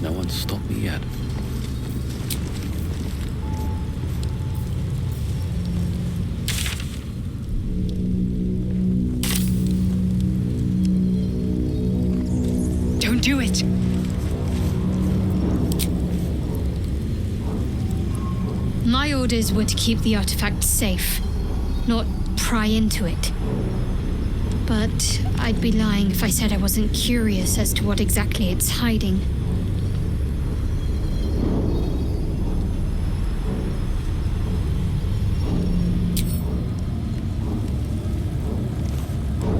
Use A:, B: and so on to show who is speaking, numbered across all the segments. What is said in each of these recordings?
A: No one's stopped me yet.
B: Don't do it!
C: My orders were to keep the artifact safe, not pry into it. But I'd be lying if I said I wasn't curious as to what exactly it's hiding.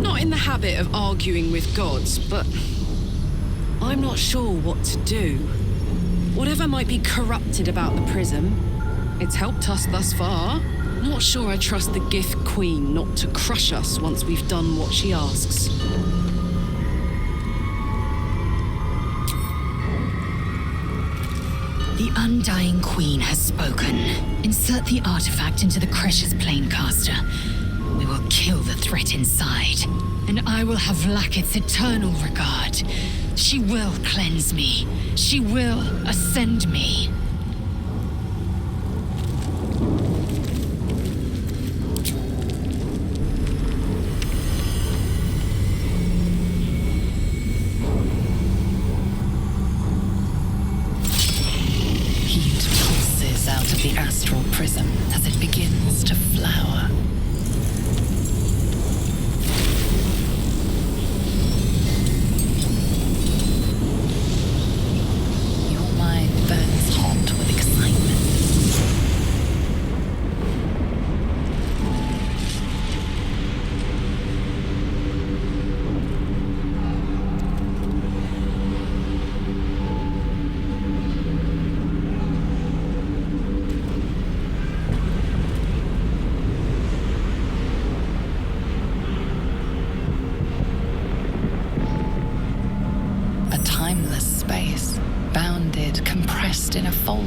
B: Not in the habit of arguing with gods, but I'm not sure what to do. Whatever might be corrupted about the prism, it's helped us thus far. Not sure I trust the Gift Queen not to crush us once we've done what she asks.
D: The Undying Queen has spoken. Insert the artifact into the Crescius Planecaster. We will kill the threat inside, and I will have Lacket's eternal regard. She will cleanse me. She will ascend me. Out of the astral prism as it begins to flower. Your mind burns hot with excitement. Timeless space, bounded, compressed in a fold,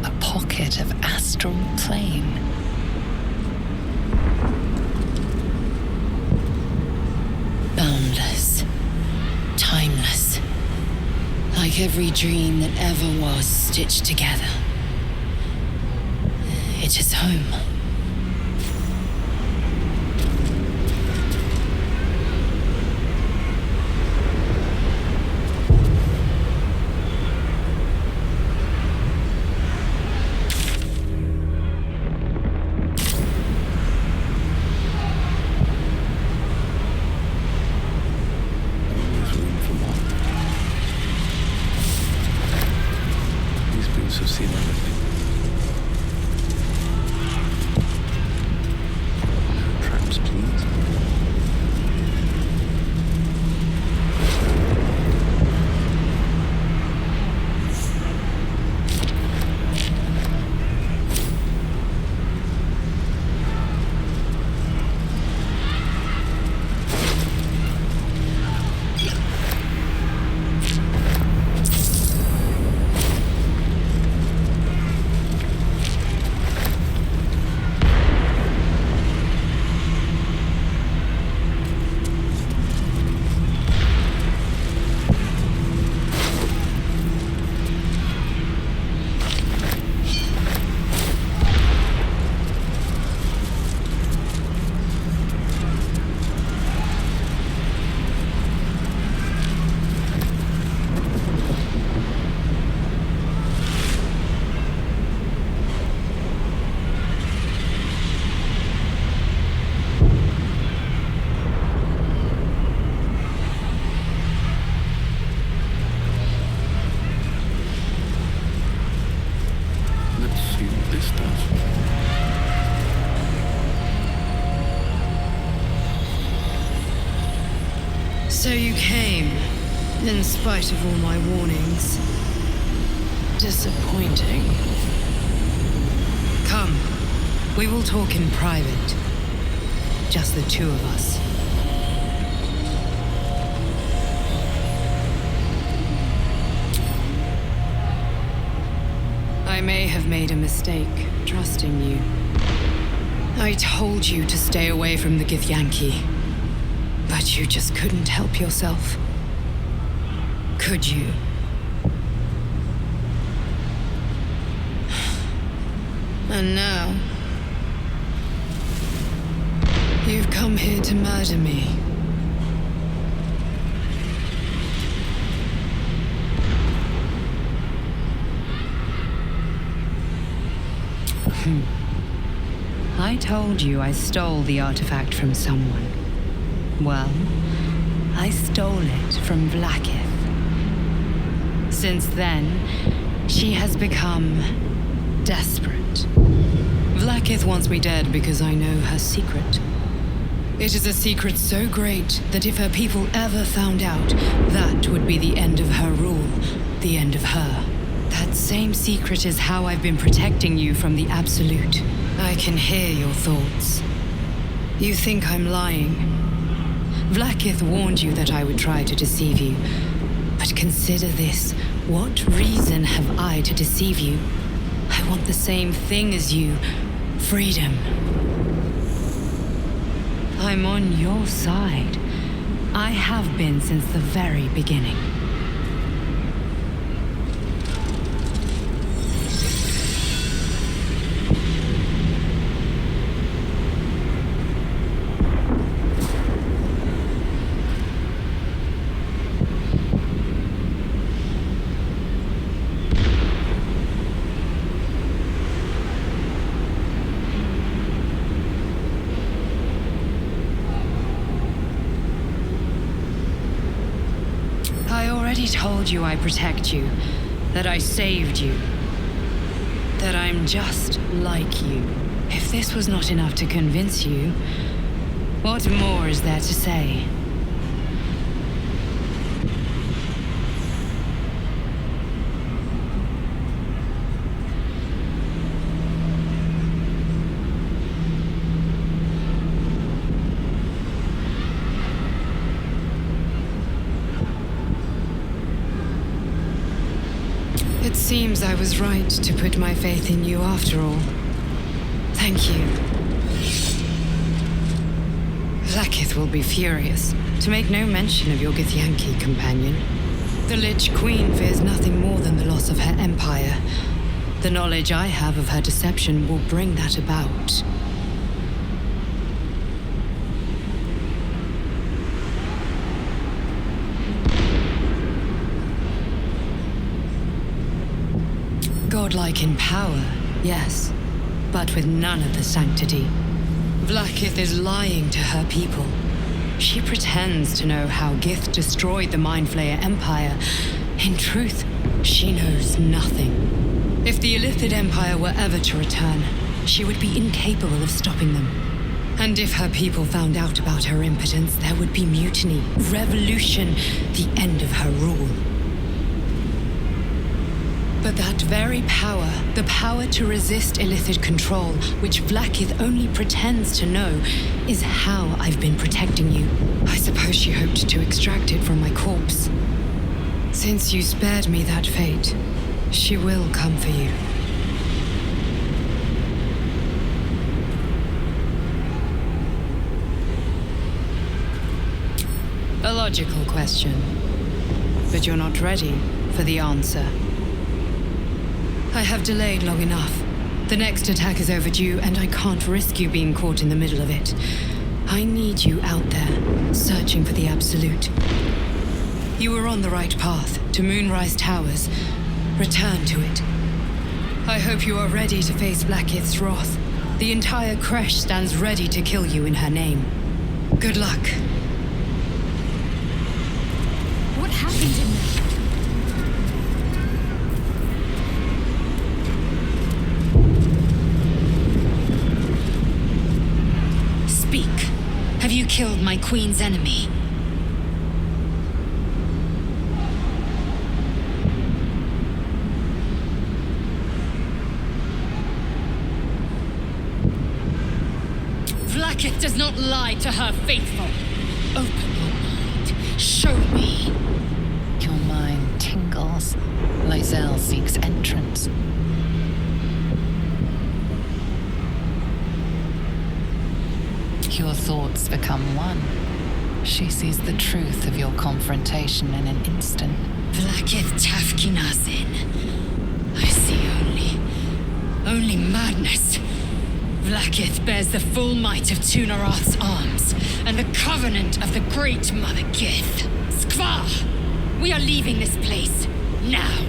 D: a pocket of astral plane.
E: Boundless, timeless, like every dream that ever was stitched together. It is home.
A: Have seen everything. No traps, please.
B: So you came, in spite of all my warnings. Disappointing. Come, we will talk in private. Just the two of us. I may have made a mistake trusting you. I told you to stay away from the Githyanki. But you just couldn't help yourself. Could you?
E: And now, you've come here to murder me.
F: I told you I stole the artifact from someone. Well, I stole it from Vlaakith. Since then, she has become desperate. Vlaakith wants me dead because I know her secret. It is a secret so great that if her people ever found out, that would be the end of her rule, the end of her. That same secret is how I've been protecting you from the Absolute. I can hear your thoughts. You think I'm lying. Vlaakith warned you that I would try to deceive you. But consider this. What reason have I to deceive you? I want the same thing as you. Freedom. I'm on your side. I have been since the very beginning. I told you I protect you, that I saved you, that I'm just like you. If this was not enough to convince you, what more is there to say? It seems I was right to put my faith in you after all. Thank you. Vlaakith will be furious, to make no mention of your Githyanki companion. The Lich Queen fears nothing more than the loss of her empire. The knowledge I have of her deception will bring that about. Godlike in power, yes, but with none of the sanctity. Vlaakith is lying to her people. She pretends to know how Gith destroyed the Mind Flayer Empire. In truth, she knows nothing. If the Illithid Empire were ever to return, she would be incapable of stopping them. And if her people found out about her impotence, there would be mutiny, revolution, the end of her rule. But that very power, the power to resist Illithid control, which Vlaakith only pretends to know, is how I've been protecting you. I suppose she hoped to extract it from my corpse. Since you spared me that fate, she will come for you. A logical question, but you're not ready for the answer. I have delayed long enough. The next attack is overdue, and I can't risk you being caught in the middle of it. I need you out there, searching for the Absolute. You were on the right path, to Moonrise Towers. Return to it. I hope you are ready to face Vlaakith's wrath. The entire Kresh stands ready to kill you in her name. Good luck.
C: What happened in there?
D: Have you killed my queen's enemy? Vlaakith does not lie to her faithful. Open your mind. Show me.
E: Your mind tingles. Lizelle seeks entrance. Your thoughts become one. She sees the truth of your confrontation in an instant.
D: Vlaakith Tafkinazin. I see Only madness. Vlaakith bears the full might of Tunarath's arms, and the covenant of the Great Mother Gith. Skvar! We are leaving this place, now!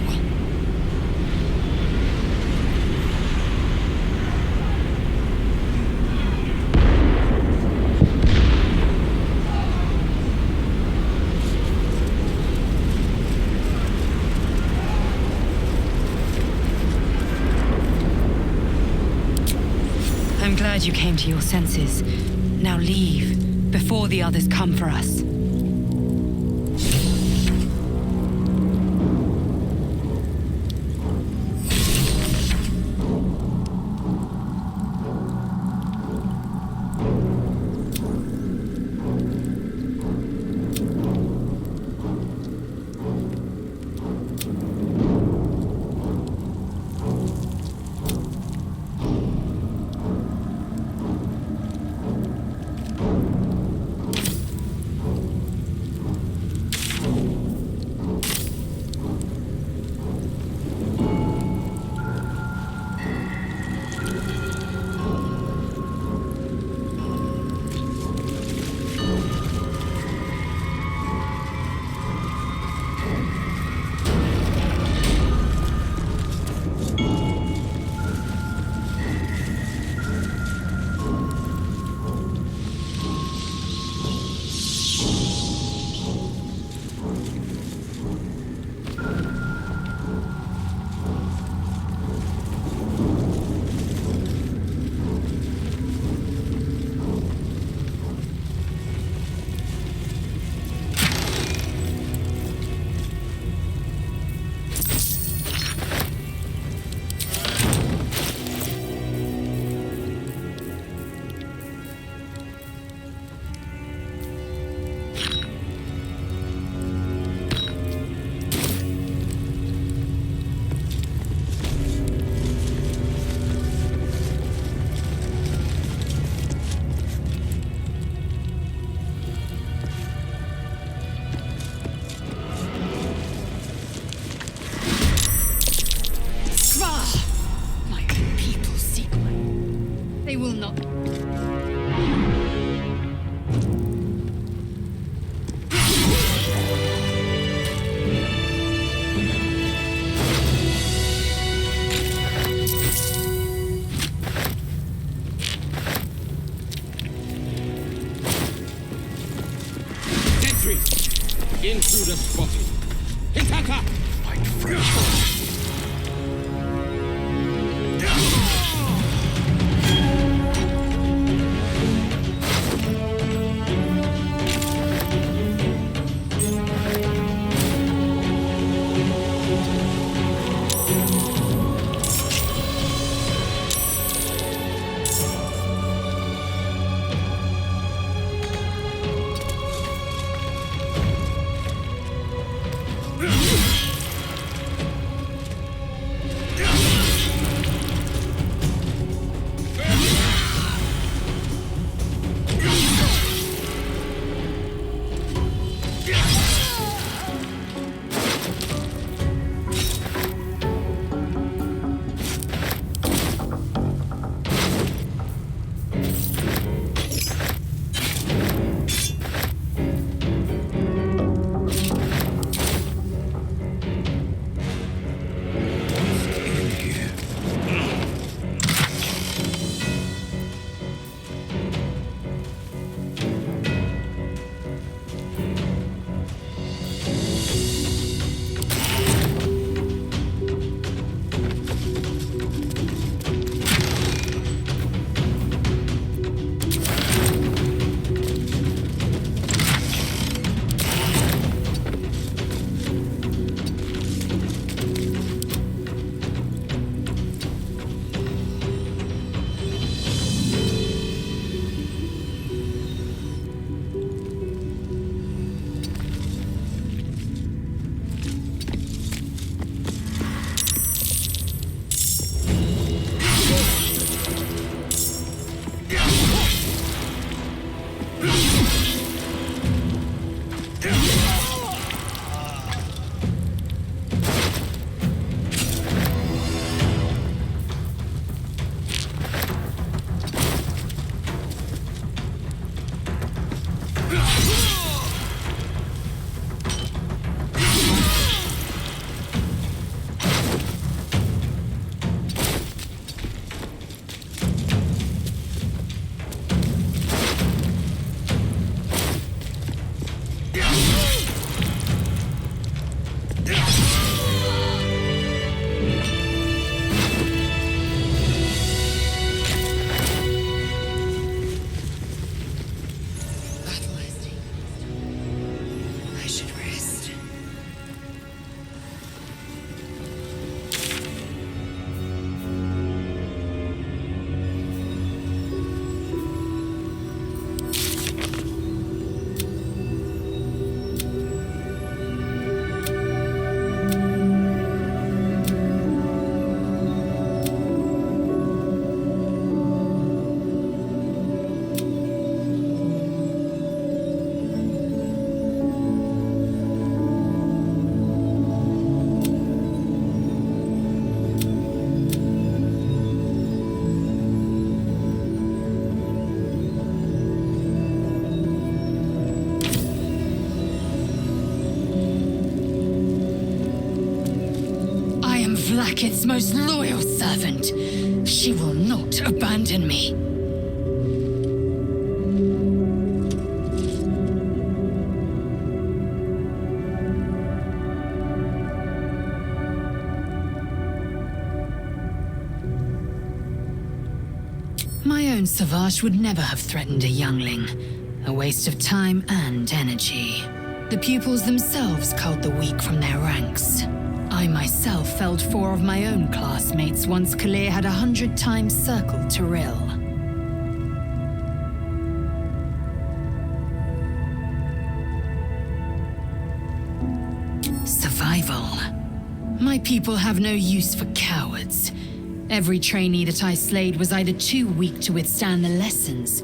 F: I'm glad you came to your senses. Now leave, before the others come for us.
D: They will not.
G: Sentries! Intruder spotted. Hitaka!
A: Fight fresh.
D: Vlaakith's most loyal servant. She will not abandon me. My own Savage would never have threatened a youngling. A waste of time and energy. The pupils themselves culled the weak from their ranks. I myself felled 4 of my own classmates once Kalir had 100 times circled Tyrell. Survival. My people have no use for cowards. Every trainee that I slayed was either too weak to withstand the lessons,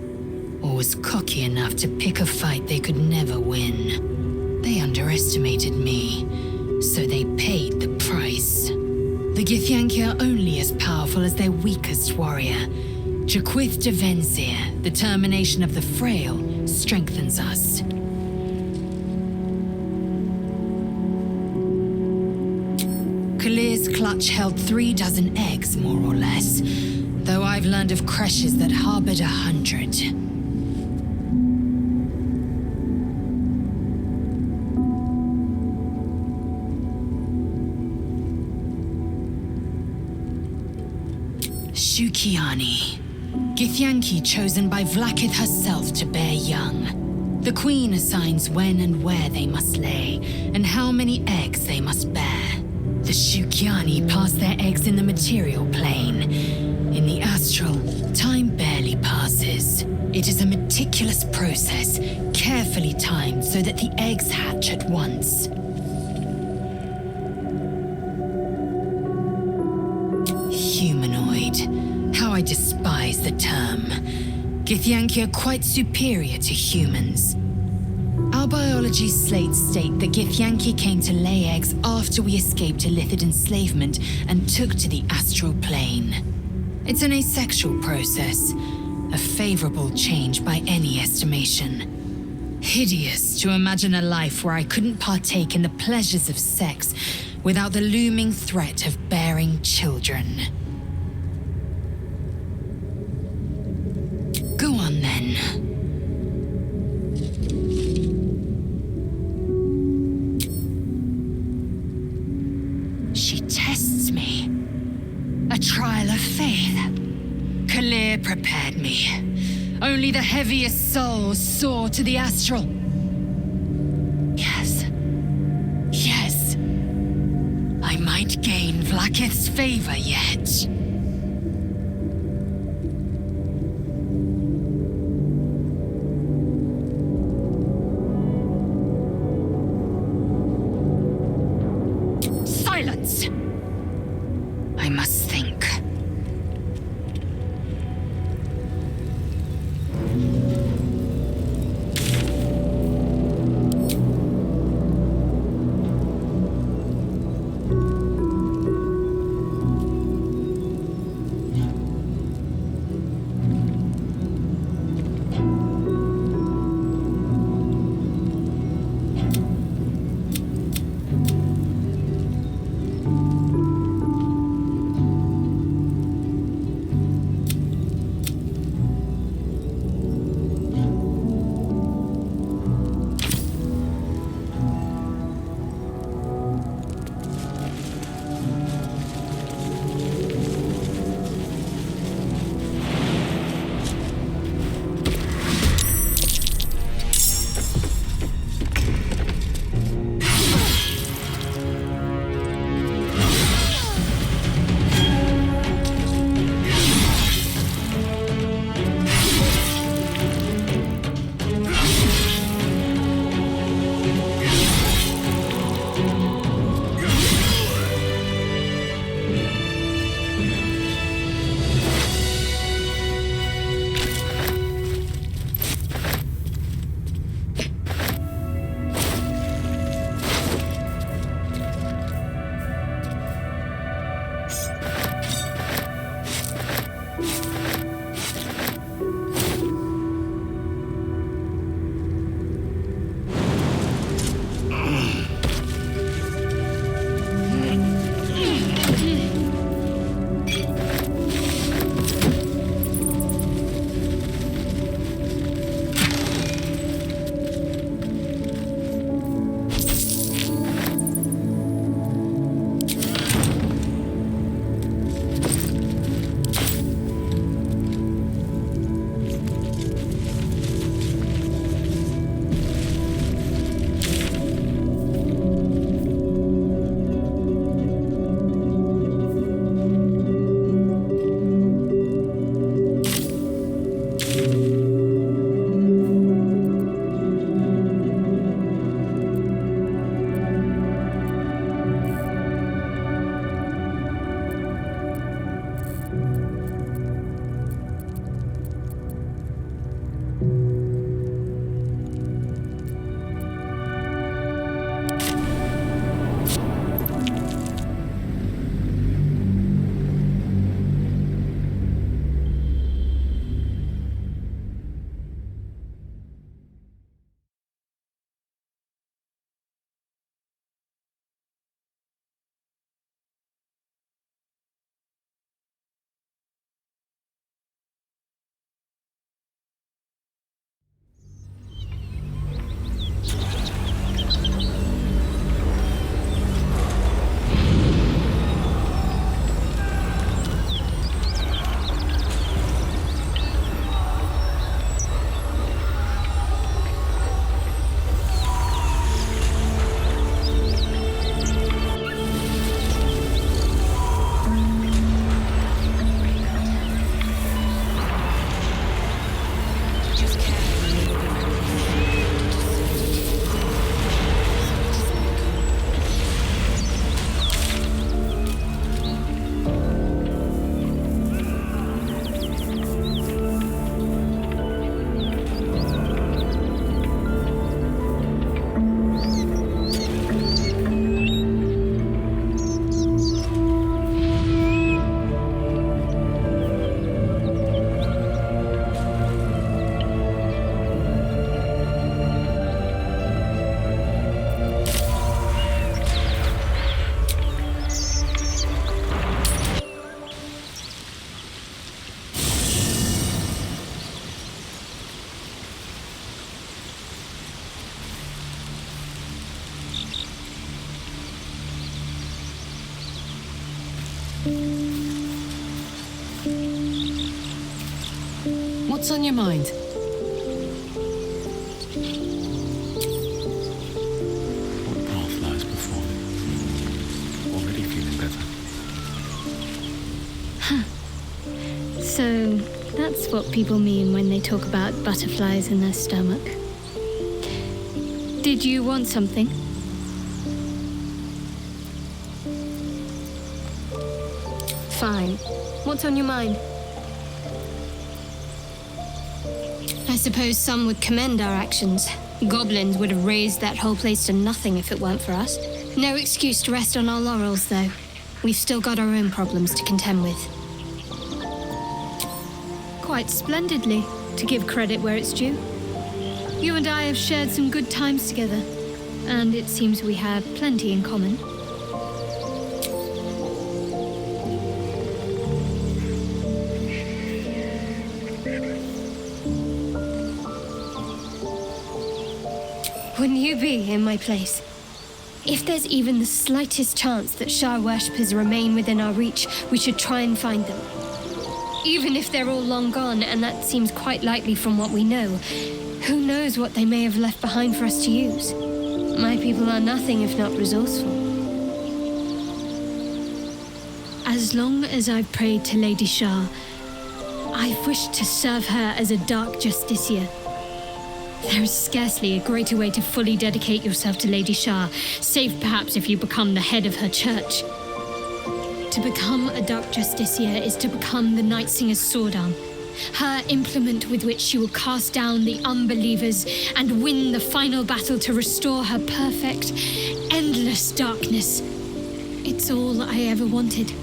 D: or was cocky enough to pick a fight they could never win. They underestimated me, so they paid the price. The Githyanki are only as powerful as their weakest warrior. Jaquith de Venzir, the termination of the frail, strengthens us. Kalir's clutch held 3 dozen eggs, more or less, though I've learned of creches that harbored 100. Shukiani, Githyanki chosen by Vlaakith herself to bear young. The Queen assigns when and where they must lay, and how many eggs they must bear. The Shukiani pass their eggs in the material plane. In the astral, time barely passes. It is a meticulous process, carefully timed so that the eggs hatch at once. Humanoid. How I despise the term. Githyanki are quite superior to humans. Our biology slates state that Githyanki came to lay eggs after we escaped Illithid enslavement and took to the astral plane. It's an asexual process, a favorable change by any estimation. Hideous to imagine a life where I couldn't partake in the pleasures of sex without the looming threat of bearing children. Go on then. She tests me. A trial of faith. Kalir prepared me. Only the heaviest souls soar to the astral. Yes. Yes. I might gain Vlaakith's favor yet. Silence! I must think.
B: What's on your mind?
A: What path lies before me? Already feeling better.
C: So, that's what people mean when they talk about butterflies in their stomach. Did you want something? Fine. What's on your mind? I suppose some would commend our actions. Goblins would have razed that whole place to nothing if it weren't for us. No excuse to rest on our laurels, though. We've still got our own problems to contend with. Quite splendidly, to give credit where it's due. You and I have shared some good times together, and it seems we have plenty in common. Wouldn't you be in my place? If there's even the slightest chance that Shah worshippers remain within our reach, we should try and find them. Even if they're all long gone, and that seems quite likely from what we know, who knows what they may have left behind for us to use? My people are nothing if not resourceful. As long as I've prayed to Lady Shah, I've wished to serve her as a dark justiciar. There is scarcely a greater way to fully dedicate yourself to Lady Shah, save perhaps if you become the head of her church. To become a dark justiciar is to become the Night Singer's sword arm, her implement with which she will cast down the unbelievers and win the final battle to restore her perfect, endless darkness. It's all I ever wanted.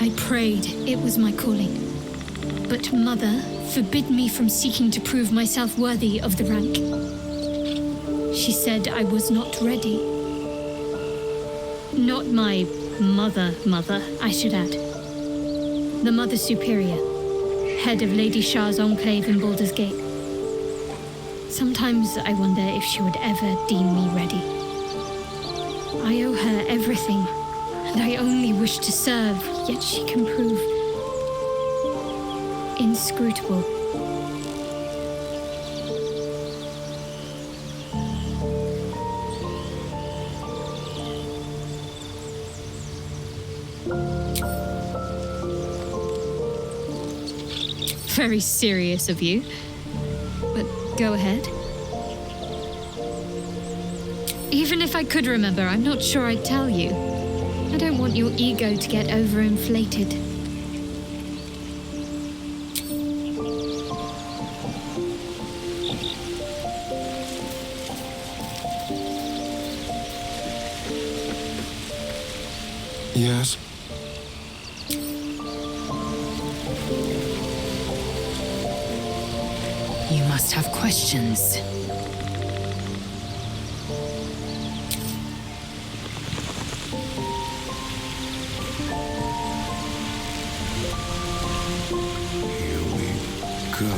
C: I prayed it was my calling. But Mother forbid me from seeking to prove myself worthy of the rank. She said I was not ready. Not my mother, I should add. The Mother Superior, head of Lady Shah's enclave in Baldur's Gate. Sometimes I wonder if she would ever deem me ready. I owe her everything, and I only wish to serve, yet she can prove inscrutable. Very serious of you, but go ahead. Even if I could remember, I'm not sure I'd tell you. I don't want your ego to get overinflated.
A: Yes.
D: You must have questions.
A: Here we go.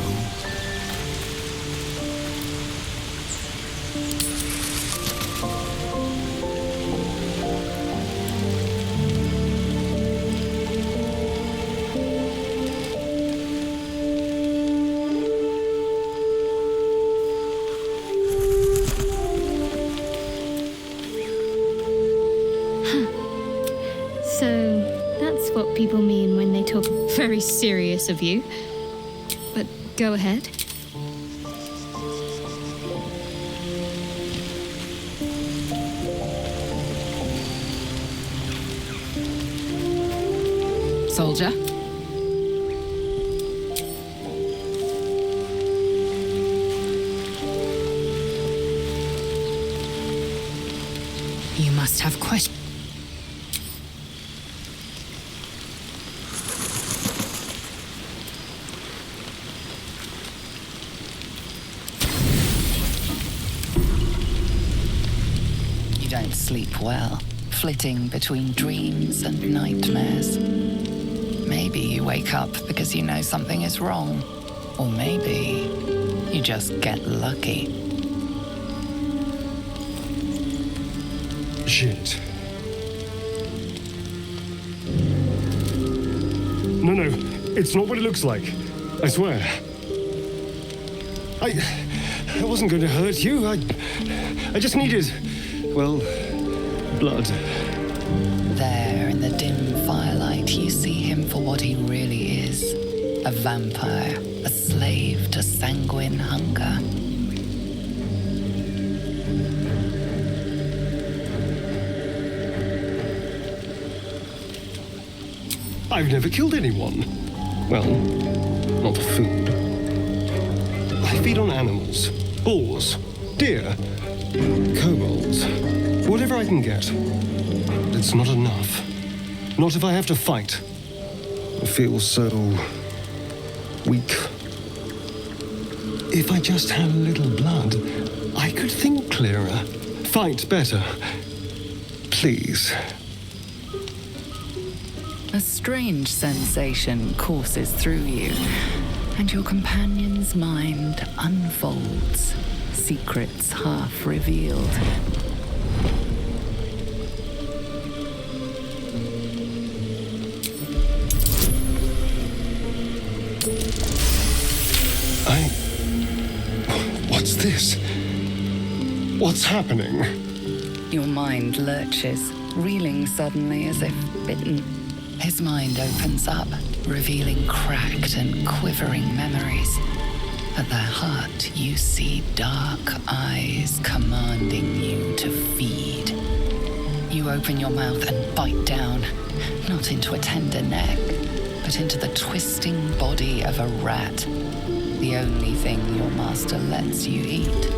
C: So, that's what people mean when they talk very serious of you. But go ahead.
E: Soldier?
D: You must have questions.
E: You don't sleep well, flitting between dreams and nightmares. Maybe you wake up because you know something is wrong. Or maybe you just get lucky.
H: Shit. No, it's not what it looks like. I swear. I wasn't going to hurt you. I just needed, well, blood.
E: There in the dim firelight, you see him for what he really is. A vampire, a slave to sanguine hunger.
H: I've never killed anyone. Well, not for food. I feed on animals, boars, deer, kobolds, whatever I can get. But it's not enough. Not if I have to fight. I feel so weak. If I just had a little blood, I could think clearer, fight better. Please.
E: A strange sensation courses through you, and your companion's mind unfolds, secrets half revealed.
H: What's this? What's happening?
E: Your mind lurches, reeling suddenly as if bitten. His mind opens up, revealing cracked and quivering memories. At their heart, you see dark eyes commanding you to feed. You open your mouth and bite down, not into a tender neck, but into the twisting body of a rat, the only thing your master lets you eat.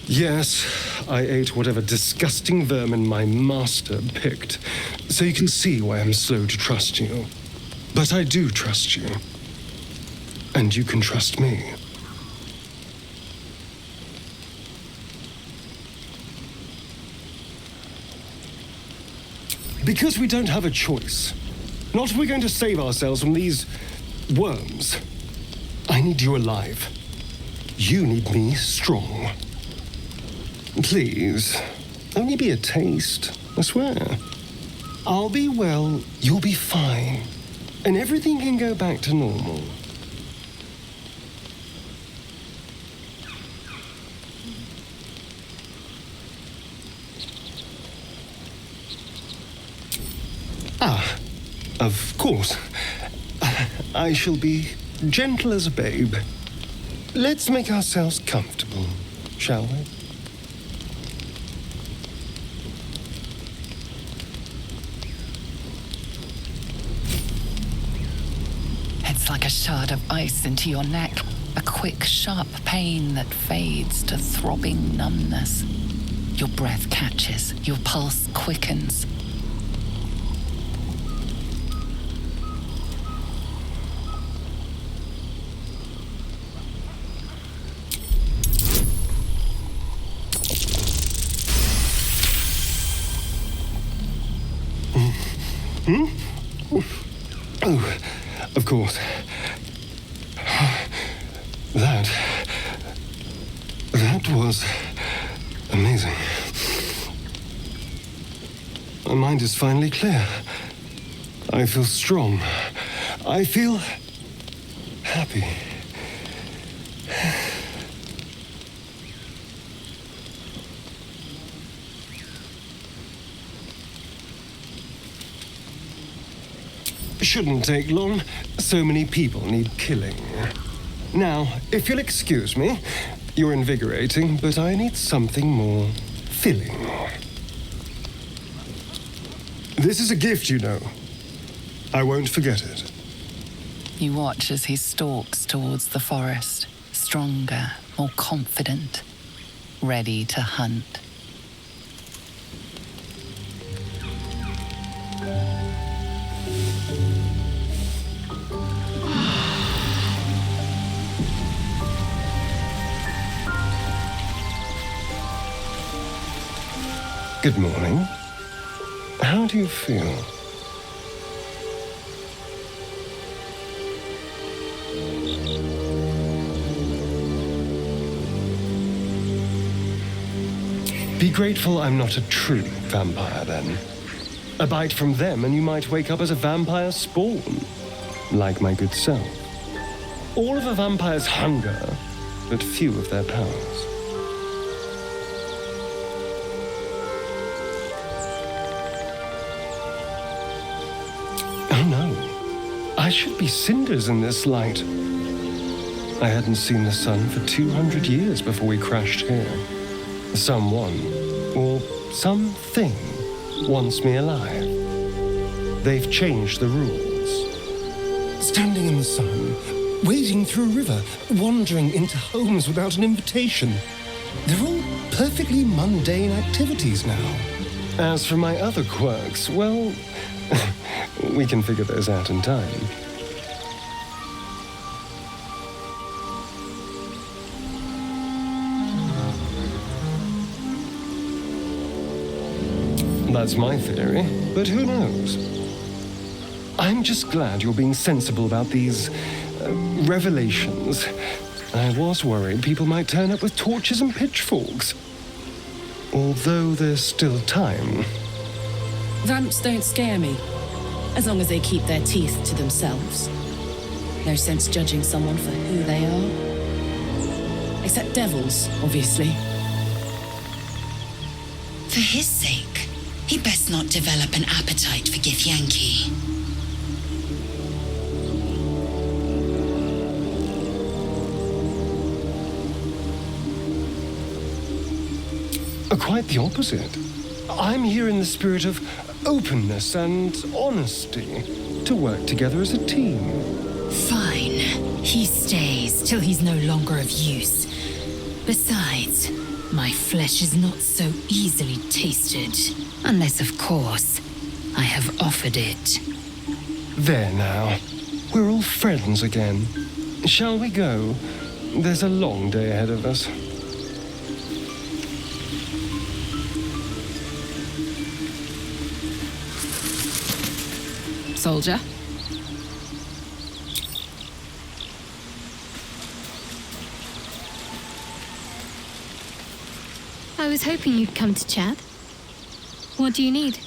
H: Yes, I ate whatever disgusting vermin my master picked, so you can see why I'm slow to trust you. But I do trust you. And you can trust me. Because we don't have a choice. Not if we're going to save ourselves from these worms. I need you alive. You need me strong. Please, only be a taste, I swear. I'll be well, you'll be fine, and everything can go back to normal. Of course. I shall be gentle as a babe. Let's make ourselves comfortable, shall we?
E: It's like a shard of ice into your neck, a quick, sharp pain that fades to throbbing numbness. Your breath catches, your pulse quickens.
H: Oh, of course. That was amazing. My mind is finally clear. I feel strong. I feel happy. Shouldn't take long. So many people need killing. Now, if you'll excuse me, you're invigorating, but I need something more filling. This is a gift, you know. I won't forget it.
E: You watch as he stalks towards the forest, stronger, more confident, ready to hunt.
H: Good morning. How do you feel? Be grateful I'm not a true vampire, then. A bite from them and you might wake up as a vampire spawn, like my good self. All of a vampire's hunger, but few of their powers. Oh no, I should be cinders in this light. I hadn't seen the sun for 200 years before we crashed here. Someone, or something, wants me alive. They've changed the rules. Standing in the sun, wading through a river, wandering into homes without an invitation. They're all perfectly mundane activities now. As for my other quirks, well, we can figure those out in time. That's my theory, but who knows? I'm just glad you're being sensible about these revelations. I was worried people might turn up with torches and pitchforks. Although there's still time.
I: Vamps don't scare me, as long as they keep their teeth to themselves. No sense judging someone for who they are. Except devils, obviously.
D: For his sake, he best not develop an appetite for Githyanki.
H: Quite the opposite. I'm here in the spirit of openness and honesty to work together as a team.
D: Fine. He stays till he's no longer of use. Besides, my flesh is not so easily tasted. Unless, of course, I have offered it.
H: There now. We're all friends again. Shall we go? There's a long day ahead of us.
B: Soldier.
C: I was hoping you'd come to chat. What do you need?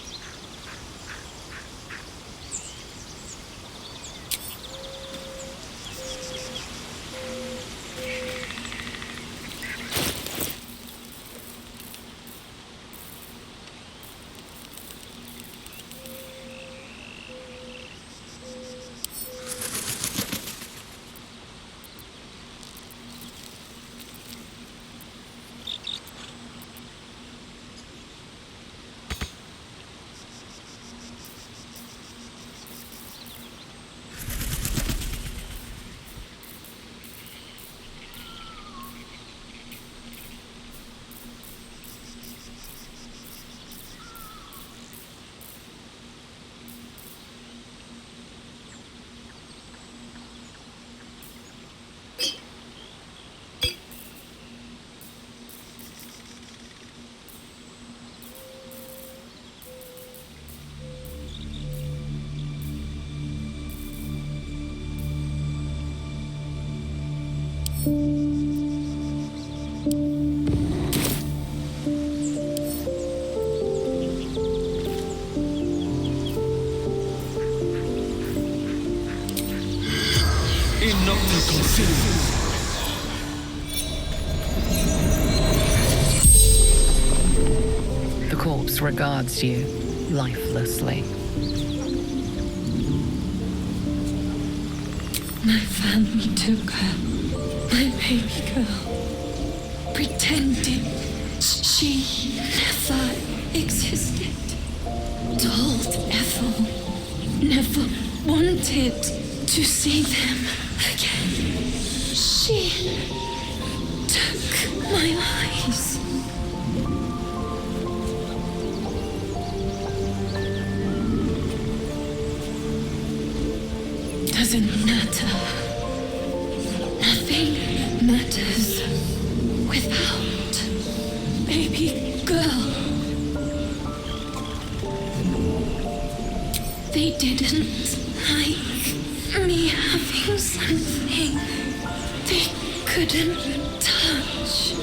E: The corpse regards you lifelessly.
J: My family took her, my baby girl, pretending she never existed. Told Ethel never wanted to see them again. She took my eyes. Doesn't matter. Nothing matters without baby girl. didn't like me having something they couldn't touch.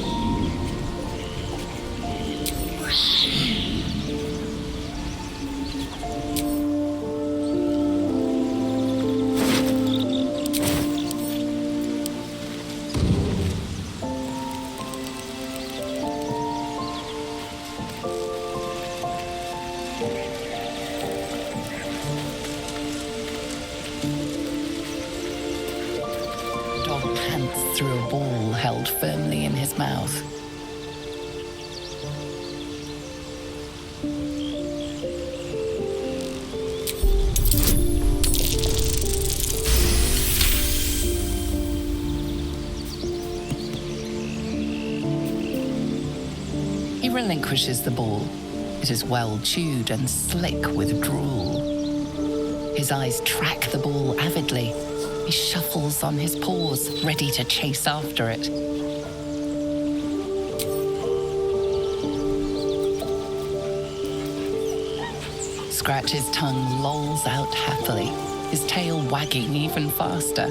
E: Dog pants through a ball held firmly in his mouth. He relinquishes the ball. It is well chewed and slick with drool. His eyes track the ball avidly. He shuffles on his paws, ready to chase after it. Scratch's tongue lolls out happily, his tail wagging even faster.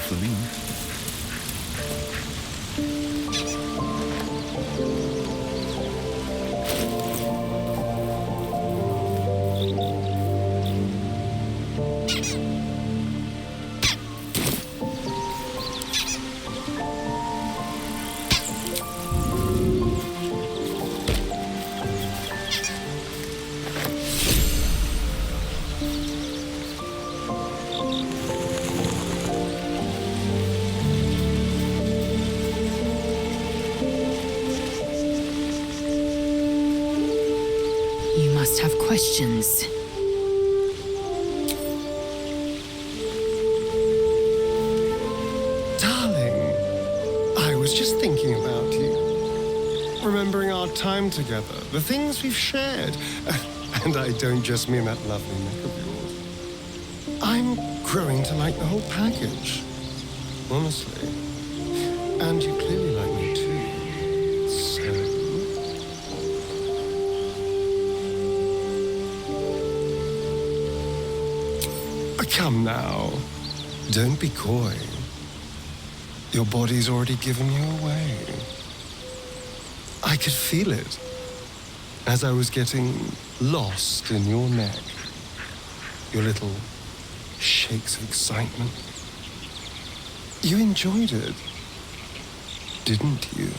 A: For me.
D: You must have questions.
H: Darling, I was just thinking about you. Remembering our time together, the things we've shared. And I don't just mean that lovely neck of yours. I'm growing to like the whole package. Honestly. And you clearly like me too. So... Come now. Don't be coy. Your body's already given you away. I could feel it as I was getting lost in your neck. Your little shakes of excitement. You enjoyed it, didn't you?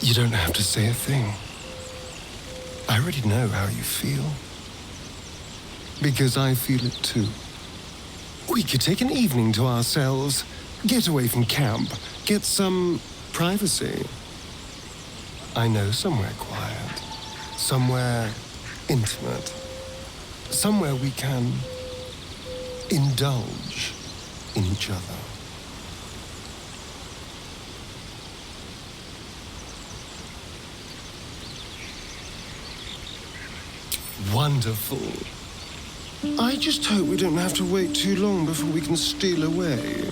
H: You don't have to say a thing. I already know how you feel. Because I feel it too. We could take an evening to ourselves, get away from camp, get some privacy. I know somewhere quiet, somewhere intimate, somewhere we can indulge in each other. Wonderful. I just hope we don't have to wait too long before we can steal away.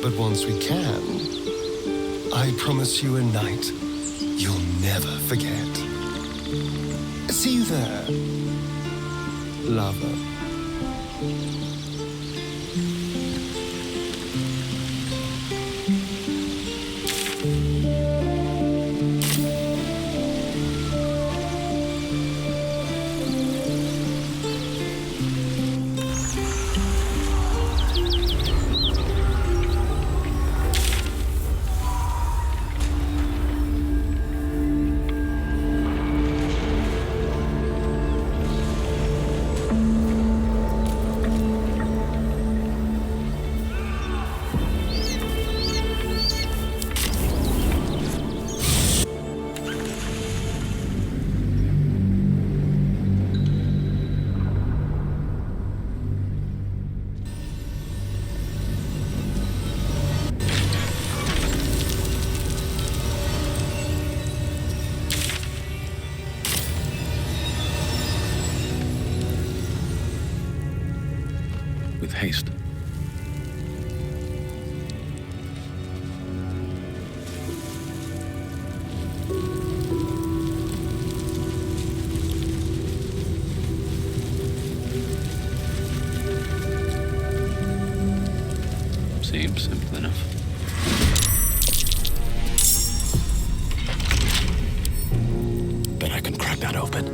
H: But once we can, I promise you a night you'll never forget. See you there, lover.
A: haste. Seems simple enough. Bet I can crack that open.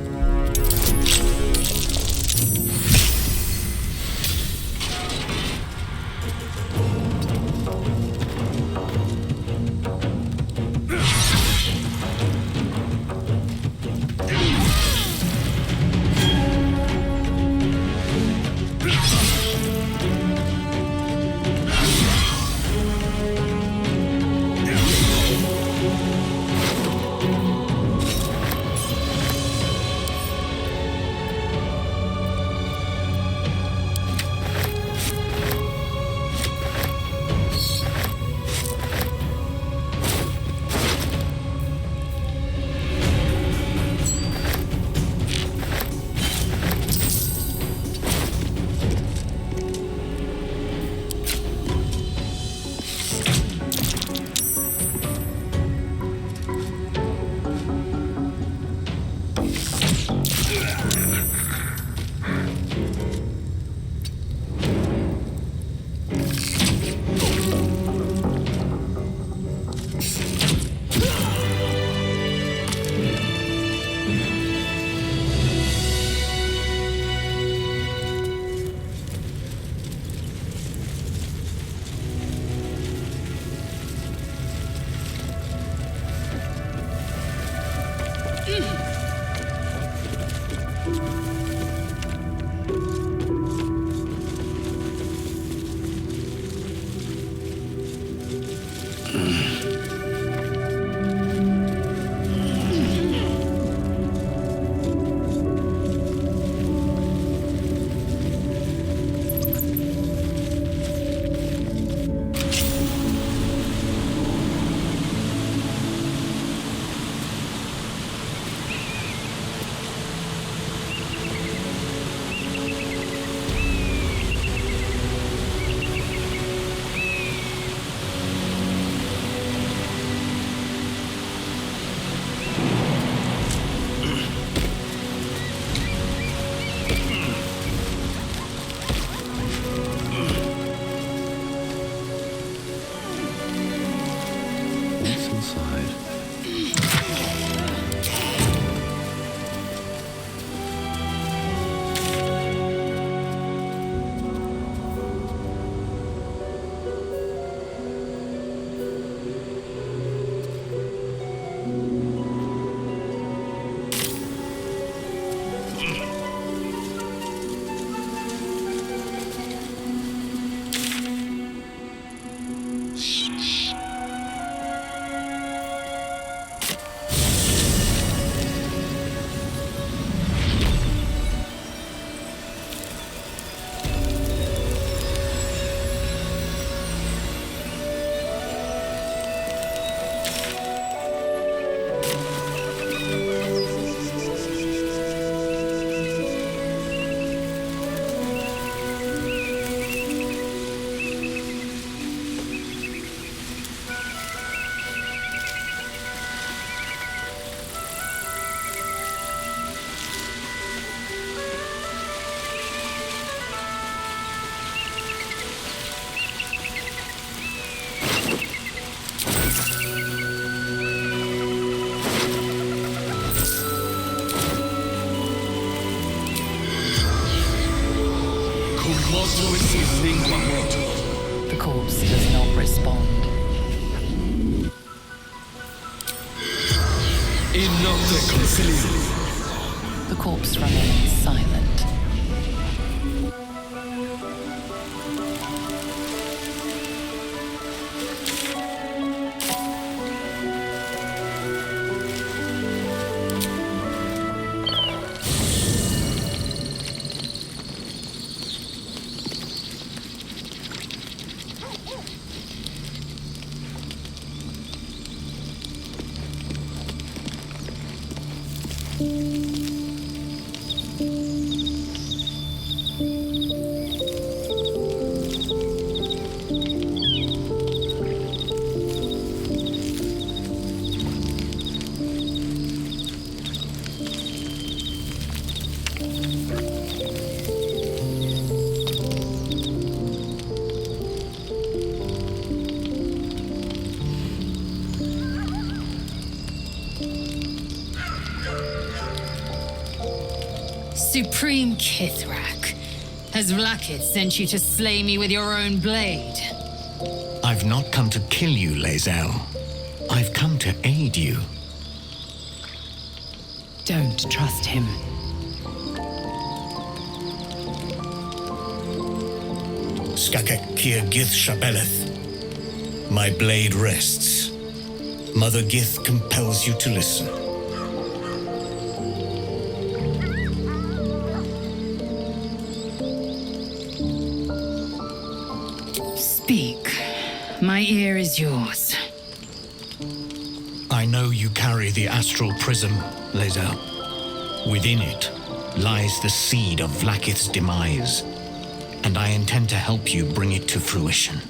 E: The corpse does not respond. The corpse remains silent.
D: Supreme Kithrak, has Vlakith sent you to slay me with your own blade?
K: I've not come to kill you, Lae'zel. I've come to aid you.
F: Don't trust him.
K: Skakek Kir Gith Shabeleth. My blade rests. Mother Gith compels you to listen.
D: Speak. My ear is yours.
K: I know you carry the astral prism, Lae'zel. Within it lies the seed of Vlakith's demise, and I intend to help you bring it to fruition.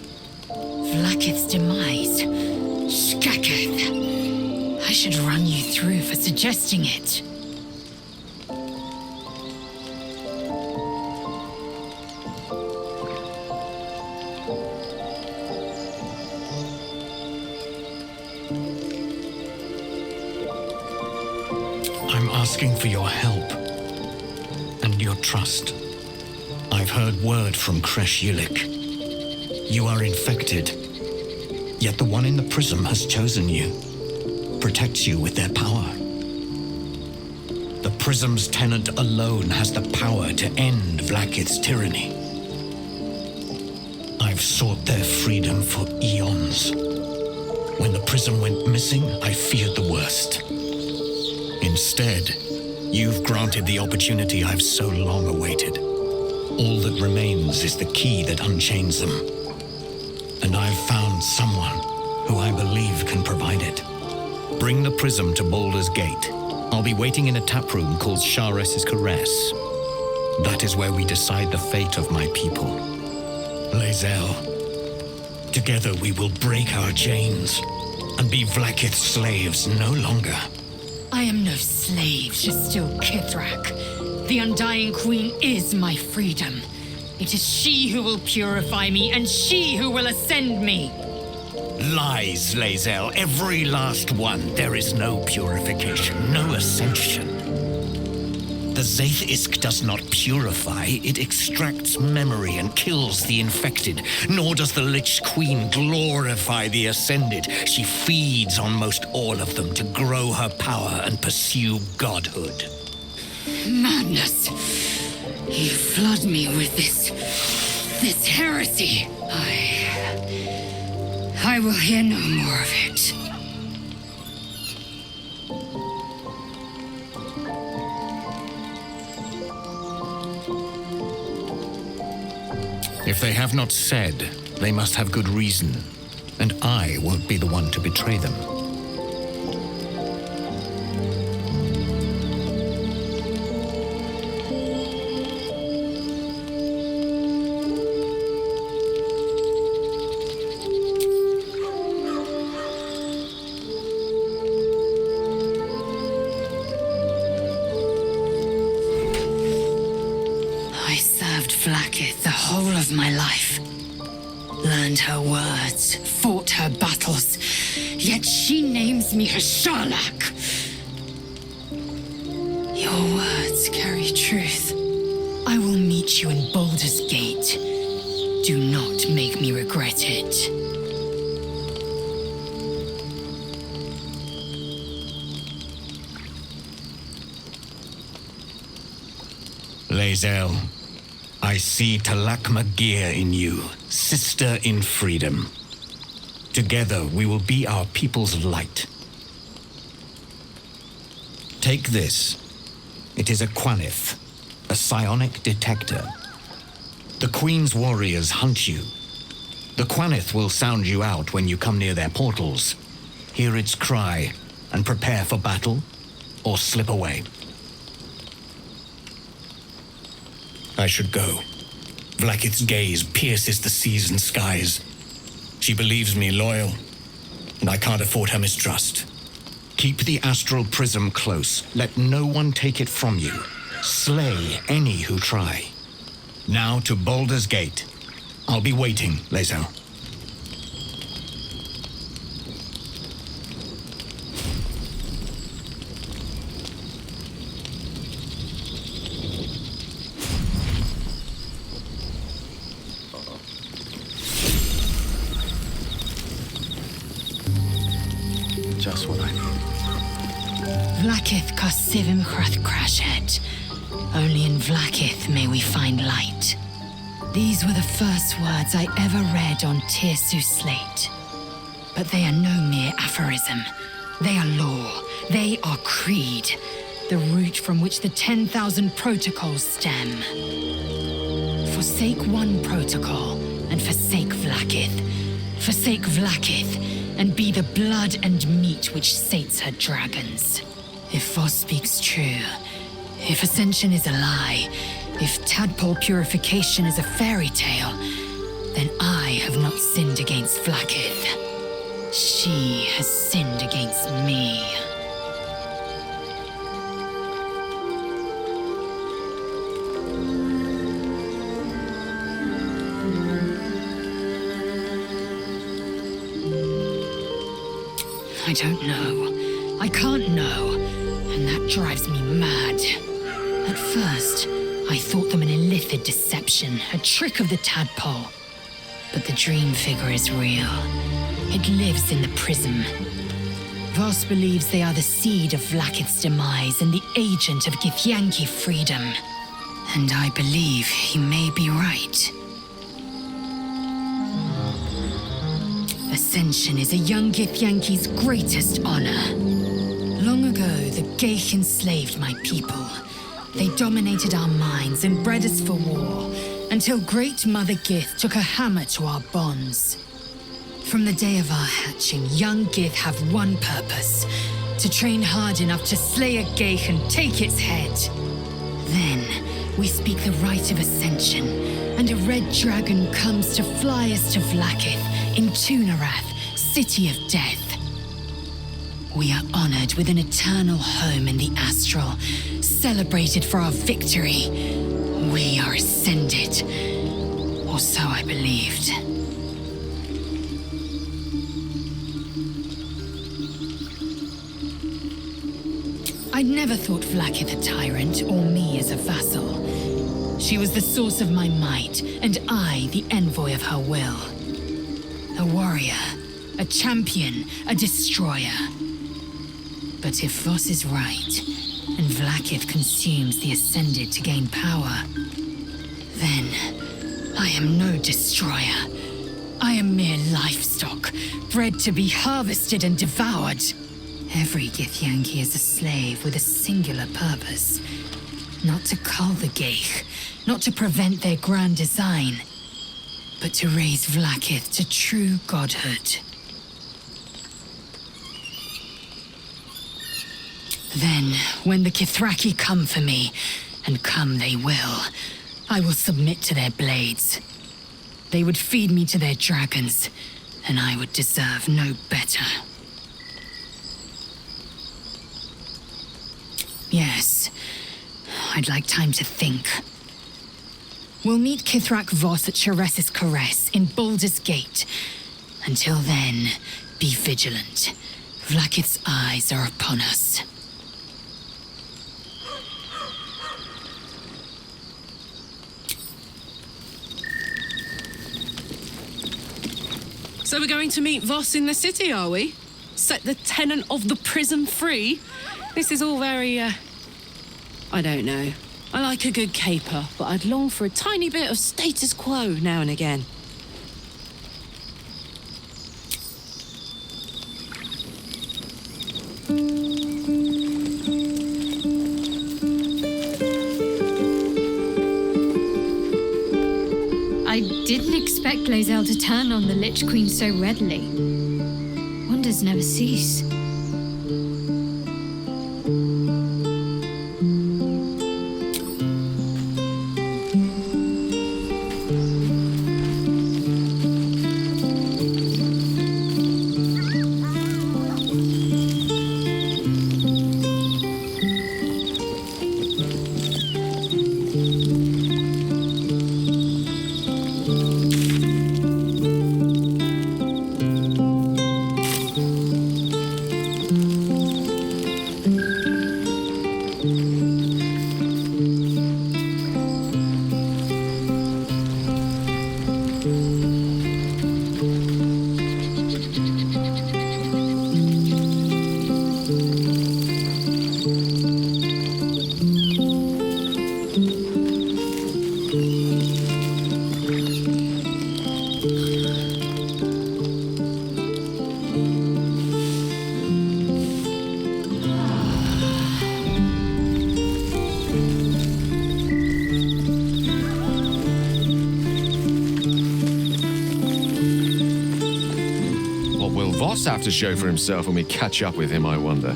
D: Vlakith's demise? Shkaketh. I should run you through for suggesting it.
K: I'm asking for your help and your trust. I've heard word from Kresh Yilik. You are infected, yet the one in the prism has chosen you, protects you with their power. The prism's tenant alone has the power to end Vlakith's tyranny. I've sought their freedom for eons. When the prism went missing, I feared the worst. Instead, you've granted the opportunity I've so long awaited. All that remains is the key that unchains them. And I've found someone who I believe can provide it. Bring the prism to Baldur's Gate. I'll be waiting in a taproom called Shares's Caress. That is where we decide the fate of my people. Lae'zel, together we will break our chains and be Vlakith's slaves no longer.
D: I am no slave to still Kithrak. The Undying Queen is my freedom. It is she who will purify me, and she who will ascend me.
K: Lies, Lae'zel, every last one. There is no purification, no ascension. The Zaith Isk does not purify, it extracts memory and kills the infected. Nor does the Lich Queen glorify the ascended. She feeds on most all of them to grow her power and pursue godhood.
D: Madness! You flood me with this heresy. I will hear no more of it.
K: If they have not said, they must have good reason, and I won't be the one to betray them.
D: Vlakith the whole of my life. Learned her words, fought her battles, yet she names me her Sharlak. Your words carry truth. I will meet you in Baldur's Gate. Do not make me regret it.
K: Lae'zel, I see Talak Magir in you, sister in freedom. Together we will be our people's light. Take this. It is a Quanith, a psionic detector. The Queen's warriors hunt you. The Quanith will sound you out when you come near their portals. Hear its cry and prepare for battle, or slip away. I should go. Vlakith's gaze pierces the seas and skies. She believes me loyal, and I can't afford her mistrust. Keep the astral prism close. Let no one take it from you. Slay any who try. Now to Baldur's Gate. I'll be waiting, Lae'zel.
A: Just what I need.
D: Vlakith Kosivim Hrath Crashet. Only in Vlakith may we find light. These were the first words I ever read on Tirsu's slate. But they are no mere aphorism. They are law. They are creed. The root from which the 10,000 protocols stem. Forsake one protocol and forsake Vlakith. Forsake Vlakith and be the blood and meat which sates her dragons. If Voss speaks true, if Ascension is a lie, if tadpole purification is a fairy tale, then I have not sinned against Vlakith. She has sinned against me. I don't know. I can't know. And that drives me mad. At first, I thought them an illithid deception, a trick of the tadpole. But the dream figure is real. It lives in the prism. Voss believes they are the seed of Vlakith's demise and the agent of Githyanki freedom. And I believe he may be right. Ascension is a young Githyanki's greatest honor. Long ago, the Geich enslaved my people. They dominated our minds and bred us for war, until Great Mother Gith took a hammer to our bonds. From the day of our hatching, young Gith have one purpose: to train hard enough to slay a Geich and take its head. Then, we speak the rite of Ascension, and a red dragon comes to fly us to Vlakith in Tunarath, City of Death. We are honored with an eternal home in the astral, celebrated for our victory. We are ascended. Or so I believed. I'd never thought Vlakith a tyrant, or me as a vassal. She was the source of my might, and I the envoy of her will. A warrior, a champion, a destroyer. But if Voss is right, and Vlakith consumes the Ascended to gain power, then I am no destroyer. I am mere livestock, bred to be harvested and devoured. Every Githyanki is a slave with a singular purpose. Not to cull the Geich, not to prevent their grand design, but to raise Vlakith to true godhood. Then, when the Kithraki come for me, and come they will, I will submit to their blades. They would feed me to their dragons, and I would deserve no better. Yes, I'd like time to think. We'll meet Kithrak Voss at Cheres's Caress in Baldur's Gate. Until then, be vigilant. Vlakith's eyes are upon us.
B: So we're going to meet Voss in the city, are we? Set the tenant of the prison free? This is all very, I don't know. I like a good caper, but I'd long for a tiny bit of status quo now and again.
C: I didn't expect Lae'zel to turn on the Lich Queen so readily. Wonders never cease.
L: What will Voss have to show for himself when we catch up with him, I wonder?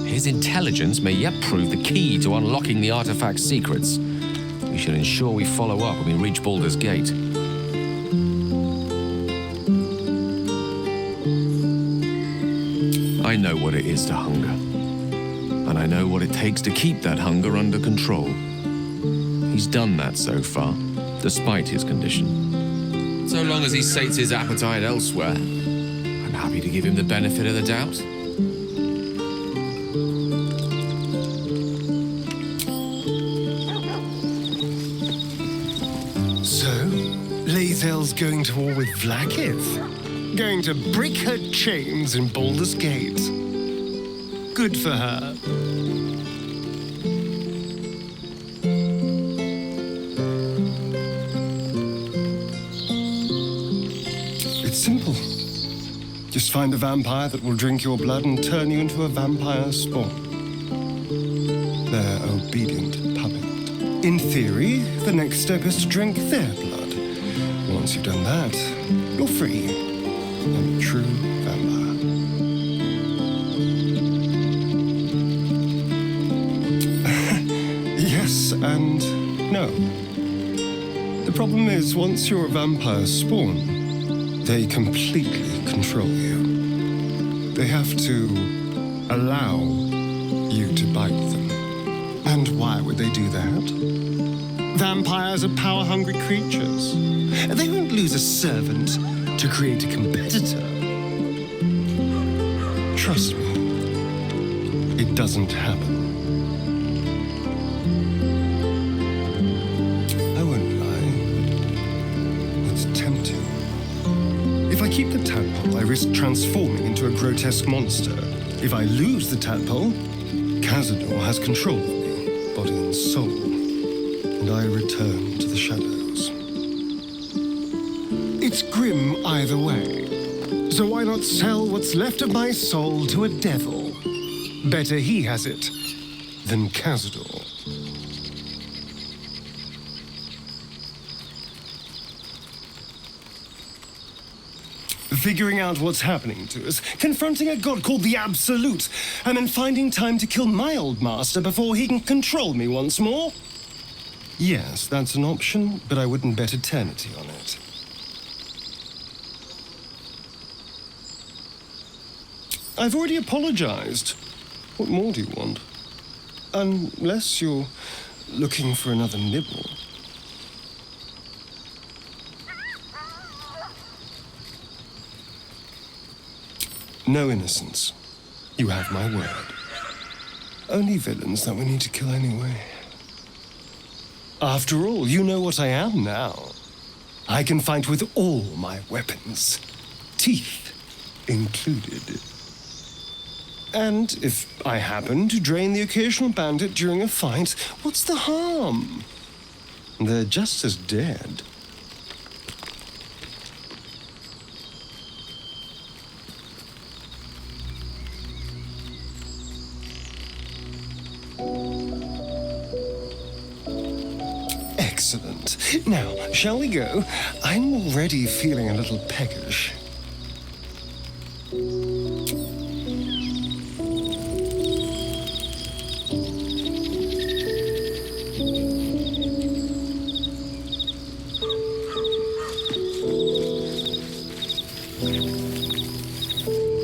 L: His intelligence may yet prove the key to unlocking the artifact's secrets. We should ensure we follow up when we reach Baldur's Gate. I know what it is to hunger. And I know what it takes to keep that hunger under control. He's done that so far, despite his condition. So long as he sates his appetite elsewhere, I'm happy to give him the benefit of the doubt.
H: So, Lae'zel's going to war with Vlaakith? Going to break her chains in Baldur's Gate? Good for her. It's simple. Just find a vampire that will drink your blood and turn you into a vampire spawn. Their obedient puppet. In theory, the next step is to drink their blood. Once you've done that, you're free. And a true vampire. Yes and no. The problem is, once you're a vampire spawn, they completely control you. They have to allow you to bite them. And why would they do that? Vampires are power-hungry creatures. They won't lose a servant to create a competitor. Trust me, it doesn't happen. I won't lie. It's tempting. If I keep the tadpole, I risk transforming into a grotesque monster. If I lose the tadpole, Cazador has control of me, body and soul, and I return to the shadows. It's grim either way. So why not sell what's left of my soul to a devil? Better he has it than Cazador. Figuring out what's happening to us, confronting a god called the Absolute, and then finding time to kill my old master before he can control me once more? Yes, that's an option, but I wouldn't bet eternity on it. I've already apologized. What more do you want? Unless you're looking for another nibble. No innocence. You have my word. Only villains that we need to kill anyway. After all, you know what I am now. I can fight with all my weapons. Teeth included. And if I happen to drain the occasional bandit during a fight, what's the harm? They're just as dead. Excellent. Now, shall we go? I'm already feeling a little peckish.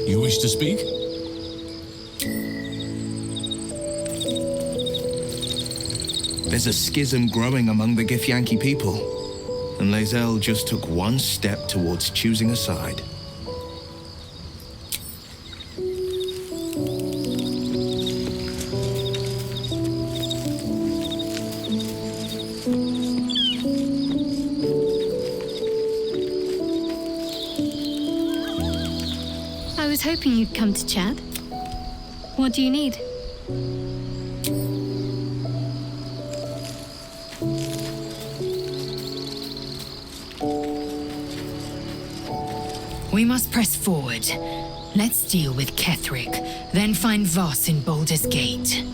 K: You wish to speak?
M: There's a schism growing among the Githyanki people, and Lae'zel just took one step towards choosing a side.
C: I was hoping you'd come to chat. What do you need?
D: We must press forward. Let's deal with Ketheric, then find Voss in Baldur's Gate.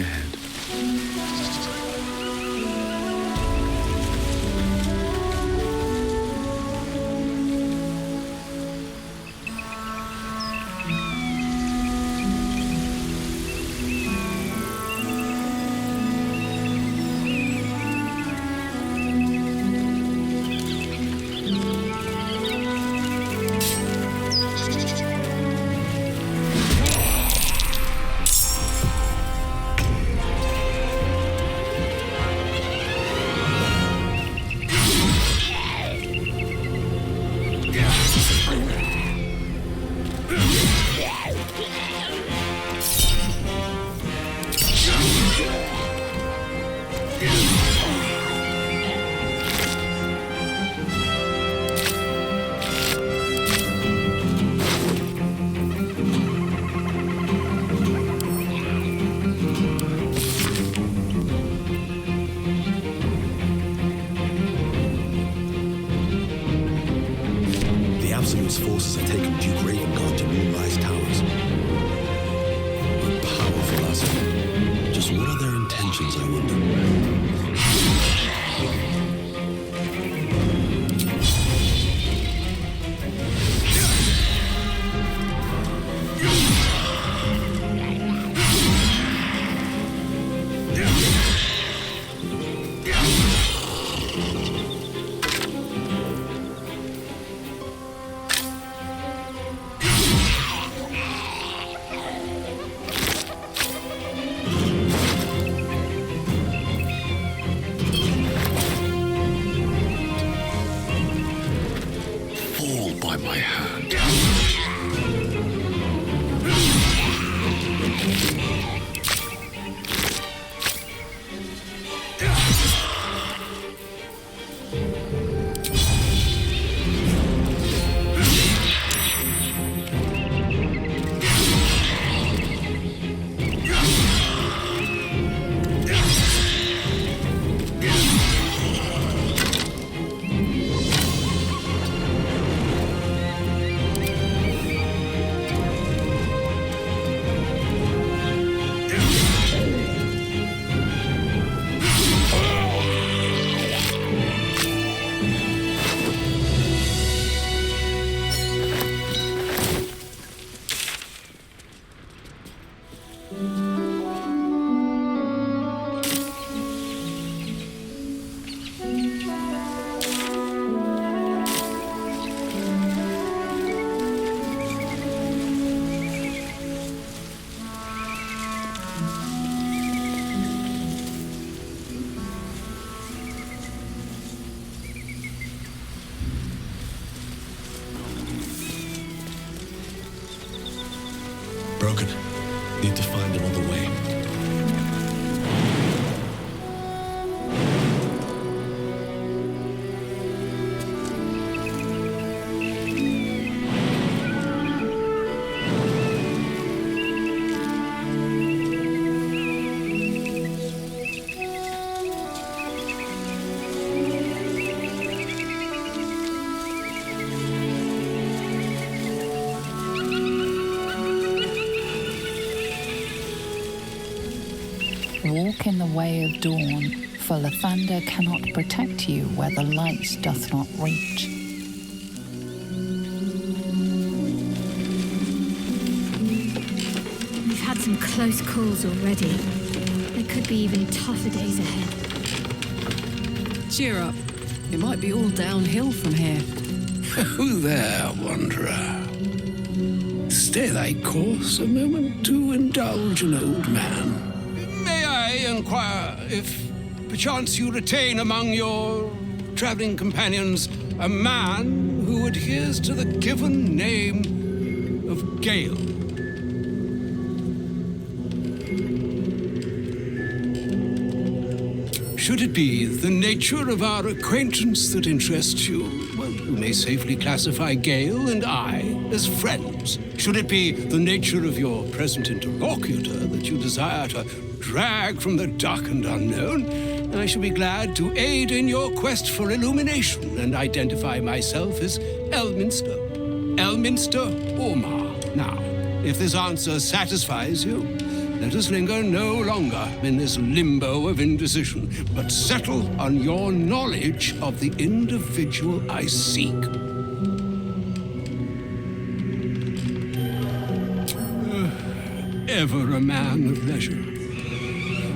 A: ahead.
N: Absolute's forces have taken Duke Ravengard to Moonrise Towers. A powerful asset. Just what are their intentions, I wonder?
A: By my hand.
N: Broken. Need to find another way.
E: Walk in the way of dawn, for Lathander cannot protect you where the light doth not reach.
C: We've had some close calls already. There could be even tougher days ahead.
B: Cheer up. It might be all downhill from here.
O: Who there, wanderer? Stay thy course a moment to indulge an old man. May I inquire if perchance you retain among your traveling companions a man who adheres to the given name of Gale? Should it be the nature of our acquaintance that interests you, well, you may safely classify Gale and I as friends. Should it be the nature of your present interlocutor that you desire to drag from the dark and unknown, I shall be glad to aid in your quest for illumination and identify myself as Elminster. Elminster Ormar. Now, if this answer satisfies you, let us linger no longer in this limbo of indecision, but settle on your knowledge of the individual I seek. Ever a man of leisure.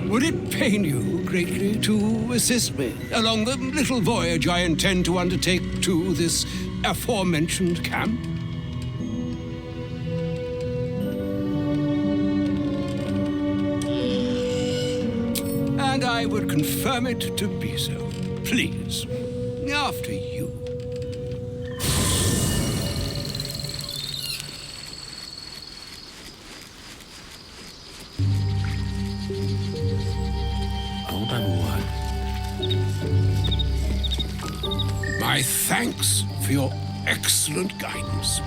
O: Would it pain you greatly to assist me along the little voyage I intend to undertake to this aforementioned camp? And I would confirm it to be so. Please, after you. My thanks for your excellent guidance.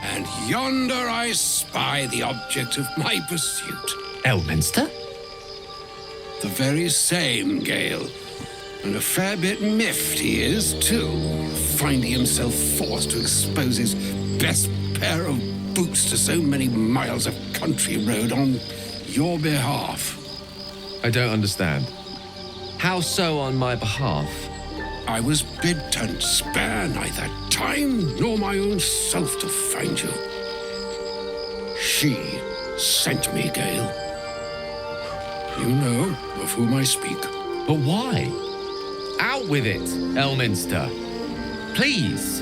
O: And yonder I spy the object of my pursuit.
L: Elminster?
O: The very same, Gale. And a fair bit miffed he is, too, finding himself forced to expose his best pair of boots to so many miles of country road on your behalf.
L: I don't understand. How so on my behalf?
O: I was bid to spare neither time nor my own self to find you. She sent me, Gale. You know of whom I speak.
L: But why? Out with it, Elminster. Please.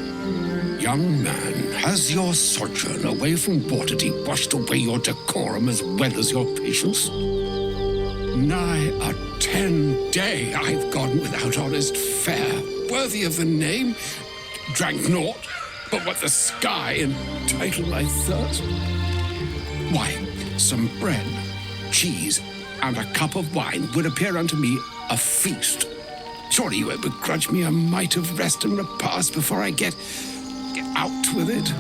O: Young man, has your sojourn away from Waterdeep washed away your decorum as well as your patience? Nigh a 10-day I've gone without honest fare, worthy of the name. Drank naught but what the sky entitled my thirst. Why, some bread, cheese, and a cup of wine would appear unto me a feast. Surely you won't begrudge me a mite of rest and repast before I get out with it.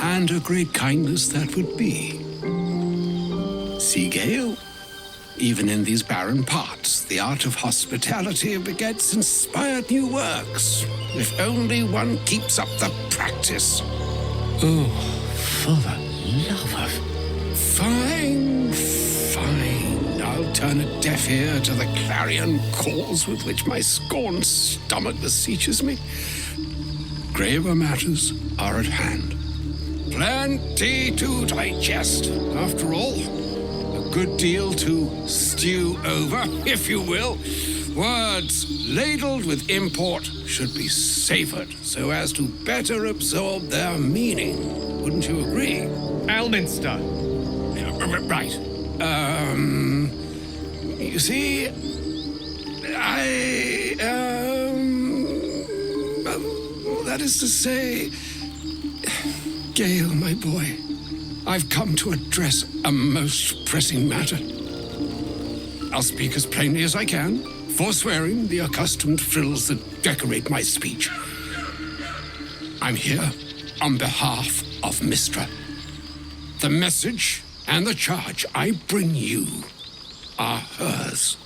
O: And a great kindness that would be. See, Gale, even in these barren parts, the art of hospitality begets inspired new works, if only one keeps up the practice.
L: Oh, for the love of...
O: Fine, fine. I'll turn a deaf ear to the clarion calls with which my scorned stomach beseeches me. Graver matters are at hand. Plenty to digest, after all. A good deal to stew over, if you will. Words ladled with import should be savored so as to better absorb their meaning. Wouldn't you agree?
L: Elminster.
O: Right. You see, that is to say, Gale, my boy, I've come to address a most pressing matter. I'll speak as plainly as I can, forswearing the accustomed frills that decorate my speech. I'm here on behalf of Mystra. The message and the charge I bring you are hers.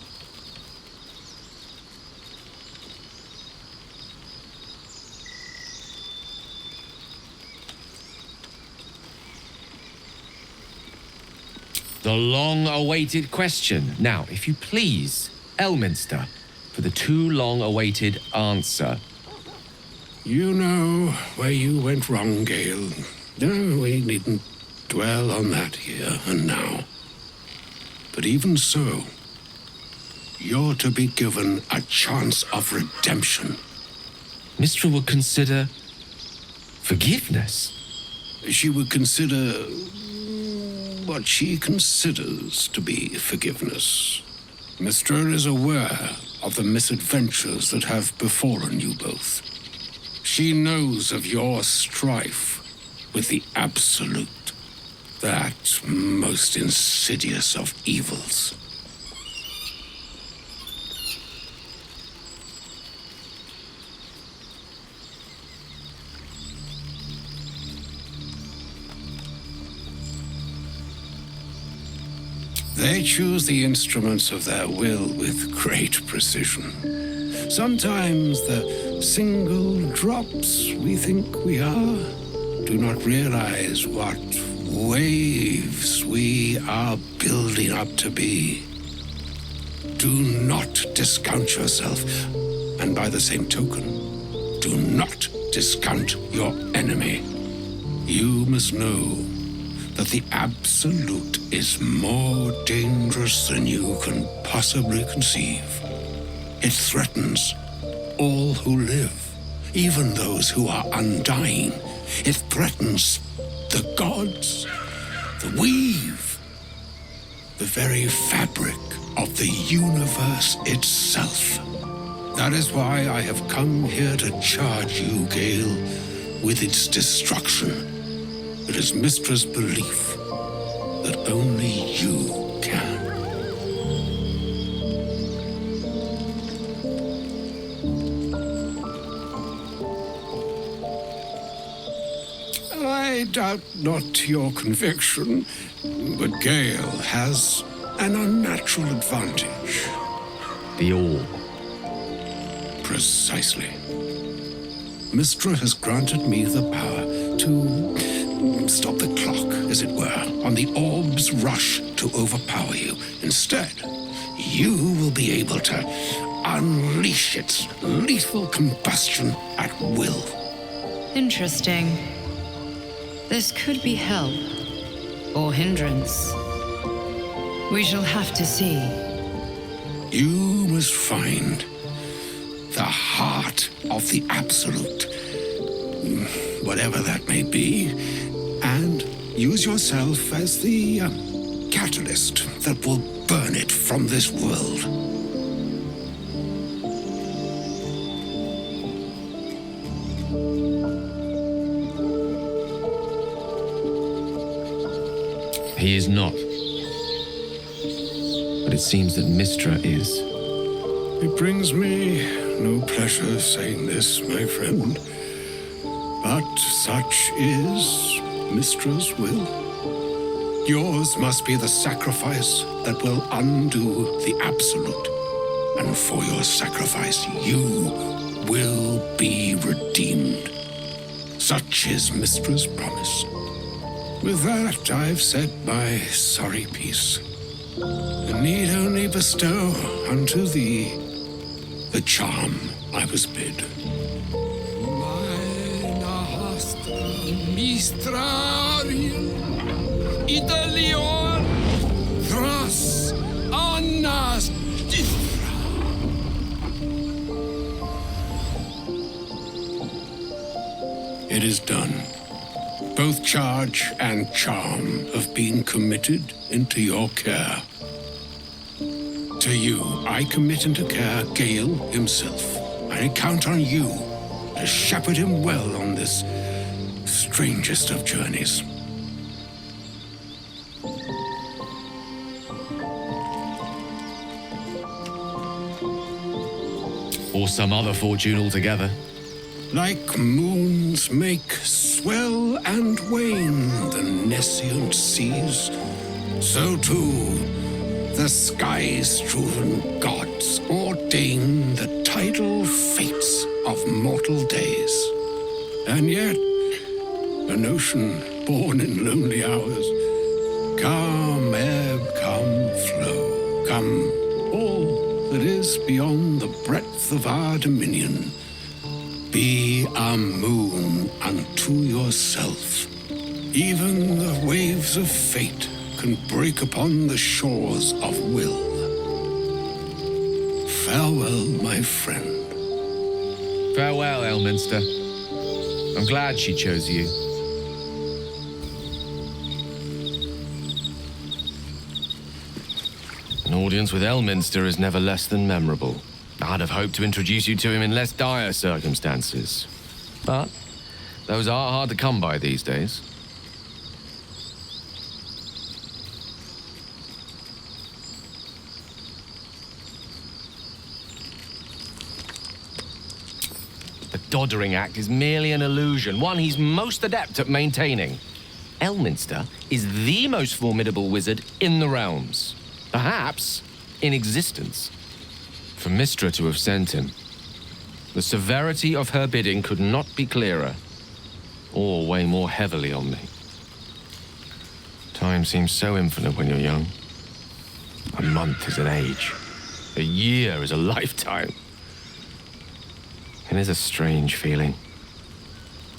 L: The long-awaited question. Now, if you please, Elminster, for the too long-awaited answer.
O: You know where you went wrong, Gale. No, we needn't dwell on that here and now. But even so, you're to be given a chance of redemption.
L: Mystra would consider forgiveness.
O: She would consider what she considers to be forgiveness. Mystra is aware of the misadventures that have befallen you both. She knows of your strife with the Absolute, that most insidious of evils. They choose the instruments of their will with great precision. Sometimes the single drops we think we are do not realize what waves we are building up to be. Do not discount yourself, and by the same token, do not discount your enemy. You must know that the Absolute is more dangerous than you can possibly conceive. It threatens all who live, even those who are undying. It threatens the gods, the weave, the very fabric of the universe itself. That is why I have come here to charge you, Gale, with its destruction. It is Mystra's belief that only you can. I doubt not your conviction, but Gale has an unnatural advantage.
L: The All.
O: Precisely. Mystra has granted me the power to stop the clock, as it were, on the orb's rush to overpower you. Instead, you will be able to unleash its lethal combustion at will.
F: Interesting. This could be help or hindrance. We shall have to see.
O: You must find the heart of the Absolute, whatever that may be, and use yourself as the catalyst that will burn it from this world.
L: He is not. But it seems that Mystra is.
O: It brings me no pleasure saying this, my friend, but such is Mystra's will. Yours must be the sacrifice that will undo the Absolute, and for your sacrifice you will be redeemed. Such is Mystra's promise. With that, I've said my sorry piece, and need only bestow unto thee the charm I was bid.
G: Meine hast Mistrarium, Idalion, Thras, Annas, Dithra.
O: It is done. Both charge and charm have been committed into your care. To you, I commit into care Gale himself. I count on you to shepherd him well on this strangest of journeys.
L: Or some other fortune altogether.
O: Like moons make swell and wane the nescient seas, so too the sky-strewn gods ordain the tidal fates of mortal days. And yet, an ocean born in lonely hours, come ebb, come flow, come all that is beyond the breadth of our dominion. Be a moon unto yourself. Even the waves of fate can break upon the shores of will. Farewell, my friend.
L: Farewell, Elminster. I'm glad she chose you. An audience with Elminster is never less than memorable. I'd have hoped to introduce you to him in less dire circumstances. But those are hard to come by these days. The Doddering Act is merely an illusion, one he's most adept at maintaining. Elminster is the most formidable wizard in the realms. Perhaps in existence. For Mystra to have sent him, The severity of her bidding could not be clearer, or weigh more heavily on me. Time seems so infinite when you're young. A month is an age. A year is a lifetime. It is a strange feeling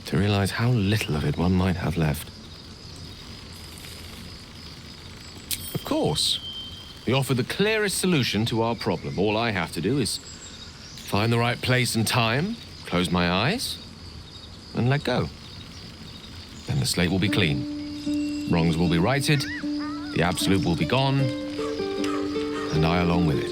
L: to realize how little of it one might have left. Of course, we offer the clearest solution to our problem. All I have to do is find the right place and time, close my eyes, and let go. Then the slate will be clean. Wrongs will be righted, the absolute will be gone, and I along with it.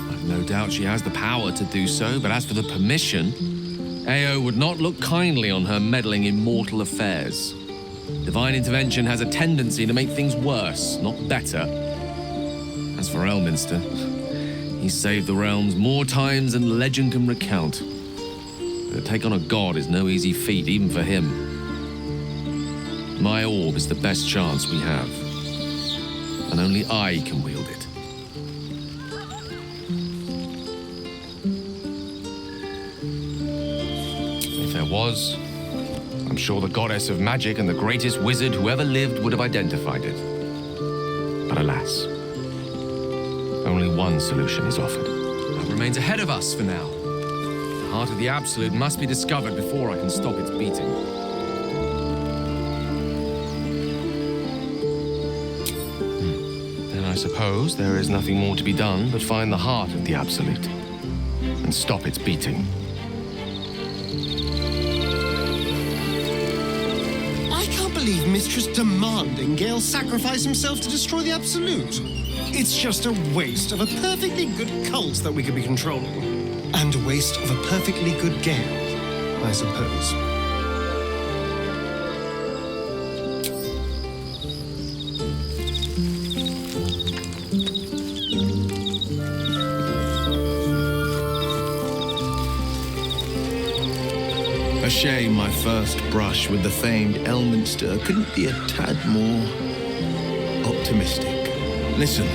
L: I've no doubt she has the power to do so, but as for the permission, Ao would not look kindly on her meddling in mortal affairs. Divine intervention has a tendency to make things worse, not better. As for Elminster, he saved the realms more times than legend can recount. To take on a god is no easy feat, even for him. My orb is the best chance we have, and only I can wield it. If there was, I'm sure the goddess of magic and the greatest wizard who ever lived would have identified it. But alas, only one solution is offered. That remains ahead of us for now. The heart of the Absolute must be discovered before I can stop its beating. Then I suppose there is nothing more to be done but find the heart of the Absolute and stop its beating.
H: I can't believe Mistress demanding Gale sacrifice himself to destroy the Absolute. It's just a waste of a perfectly good cult that we could be controlling. And a waste of a perfectly good Gale, I suppose.
M: A shame my first brush with the famed Elminster couldn't be a tad more optimistic. Listen,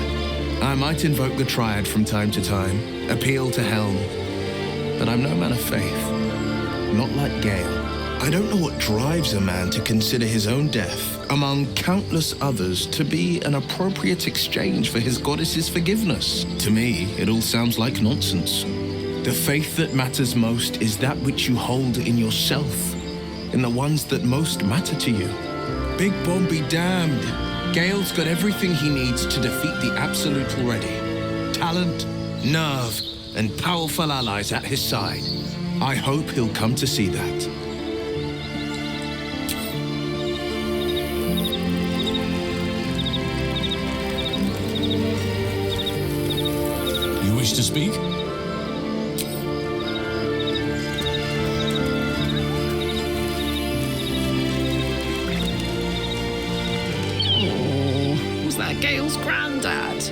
M: I might invoke the Triad from time to time, appeal to Helm, but I'm no man of faith. Not like Gale. I don't know what drives a man to consider his own death, among countless others, to be an appropriate exchange for his goddess's forgiveness. To me, it all sounds like nonsense. The faith that matters most is that which you hold in yourself, in the ones that most matter to you. Big Bomb be damned. Gale's got everything he needs to defeat the Absolute already. Talent, nerve, and powerful allies at his side. I hope he'll come to see that.
G: You wish to speak?
B: Was that Gale's granddad?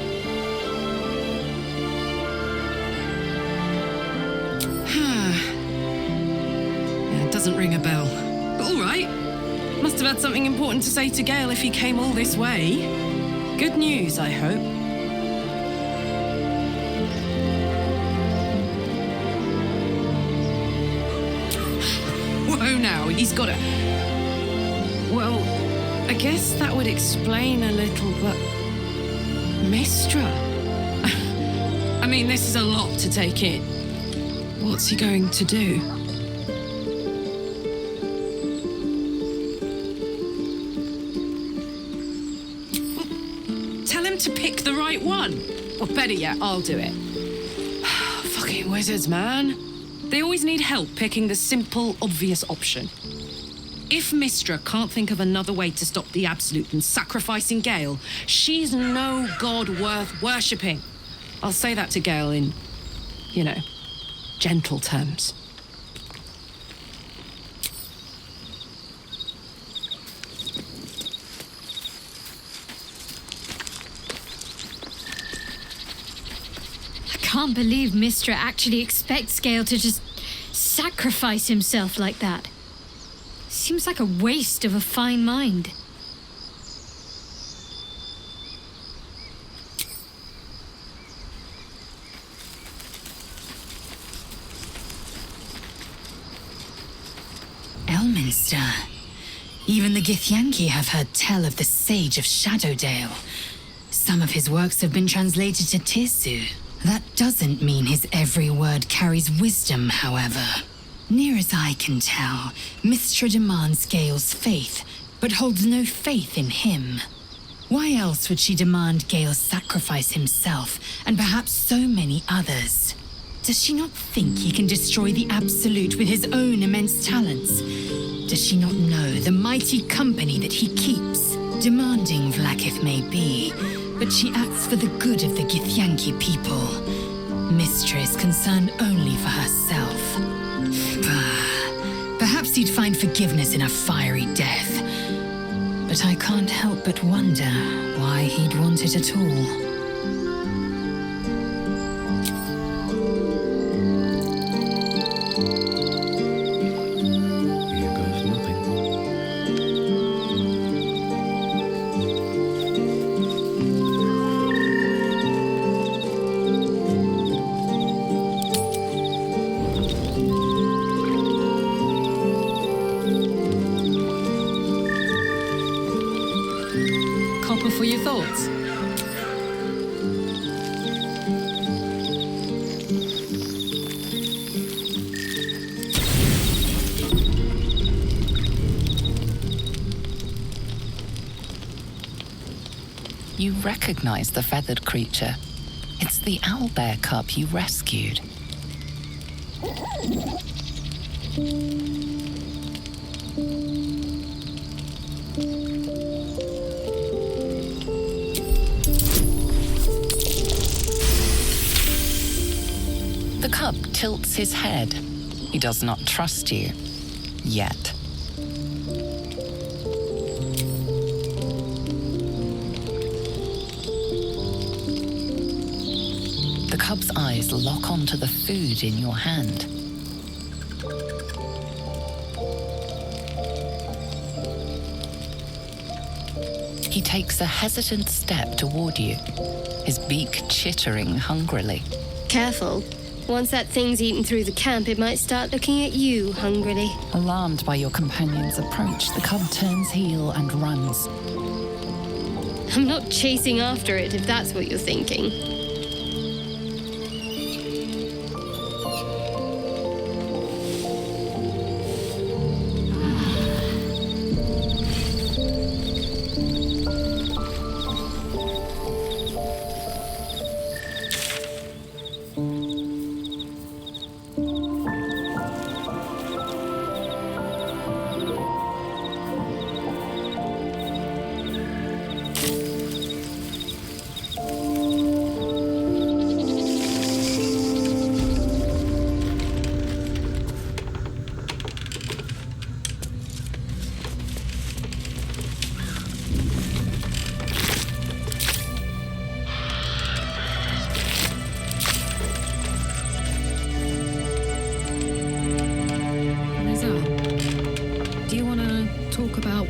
B: It doesn't ring a bell. But all right. Must have had something important to say to Gale if he came all this way. Good news, I hope. Whoa now, he's got a... Well, I guess that would explain a little, but... Mistra? I mean, this is a lot to take in. What's he going to do? Tell him to pick the right one. Or better yet, I'll do it. Fucking wizards, man. They always need help picking the simple, obvious option. If Mistra can't think of another way to stop the Absolute than sacrificing Gale, she's no god worth worshipping. I'll say that to Gale in, you know, gentle terms.
C: I can't believe Mistra actually expects Gale to just sacrifice himself like that. Seems like a waste of a fine mind.
D: Elminster. Even the Githyanki have heard tell of the Sage of Shadowdale. Some of his works have been translated to Tirsu. That doesn't mean his every word carries wisdom, however. Near as I can tell, Mystra demands Gale's faith, but holds no faith in him. Why else would she demand Gale sacrifice himself, and perhaps so many others? Does she not think he can destroy the Absolute with his own immense talents? Does she not know the mighty company that he keeps? Demanding Vlaakith may be, but she acts for the good of the Githyanki people. Mystra is concerned only for herself. Perhaps he'd find forgiveness in a fiery death. But I can't help but wonder why he'd want it at all.
B: For your thoughts.
E: You recognize the feathered creature. It's the owlbear cub you rescued. The cub tilts his head. He does not trust you. Yet. The cub's eyes lock onto the food in your hand. He takes a hesitant step toward you, his beak chittering hungrily.
J: Careful. Once that thing's eaten through the camp, it might start looking at you hungrily.
E: Alarmed by your companion's approach, the cub turns heel and runs.
J: I'm not chasing after it, if that's what you're thinking.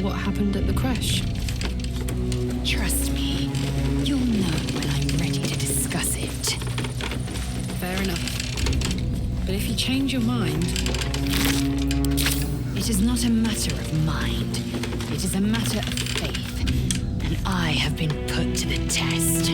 B: What happened at the crash?
D: Trust me, you'll know when I'm ready to discuss it.
B: Fair enough. But if you change your mind...
D: It is not a matter of mind. It is a matter of faith. And I have been put to the test.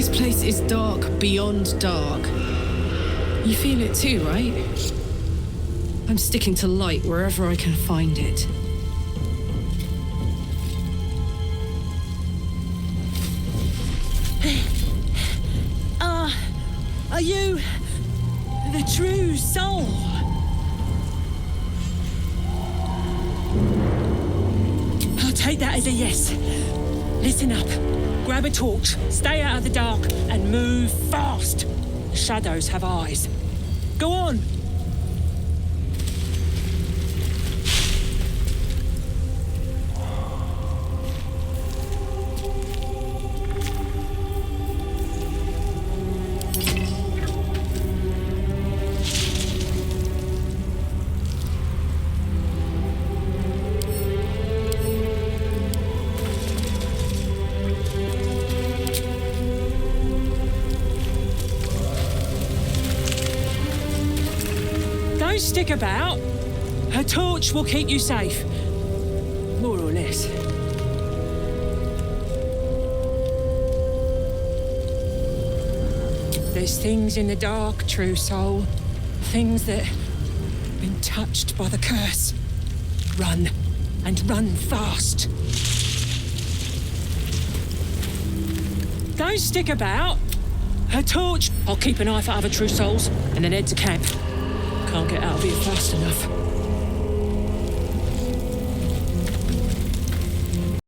B: This place is dark beyond dark. You feel it too, right? I'm sticking to light wherever I can find it.
P: Are you the true soul? I'll take that as a yes. Listen up. Grab a torch, stay out of the dark, and move fast. The shadows have eyes. Go on. Don't stick about. Her torch will keep you safe. More or less. There's things in the dark, true soul. Things that have been touched by the curse. Run, and run fast. Don't stick about. Her torch. I'll keep an eye for other true souls, and then head to camp. Can't get out of here fast enough.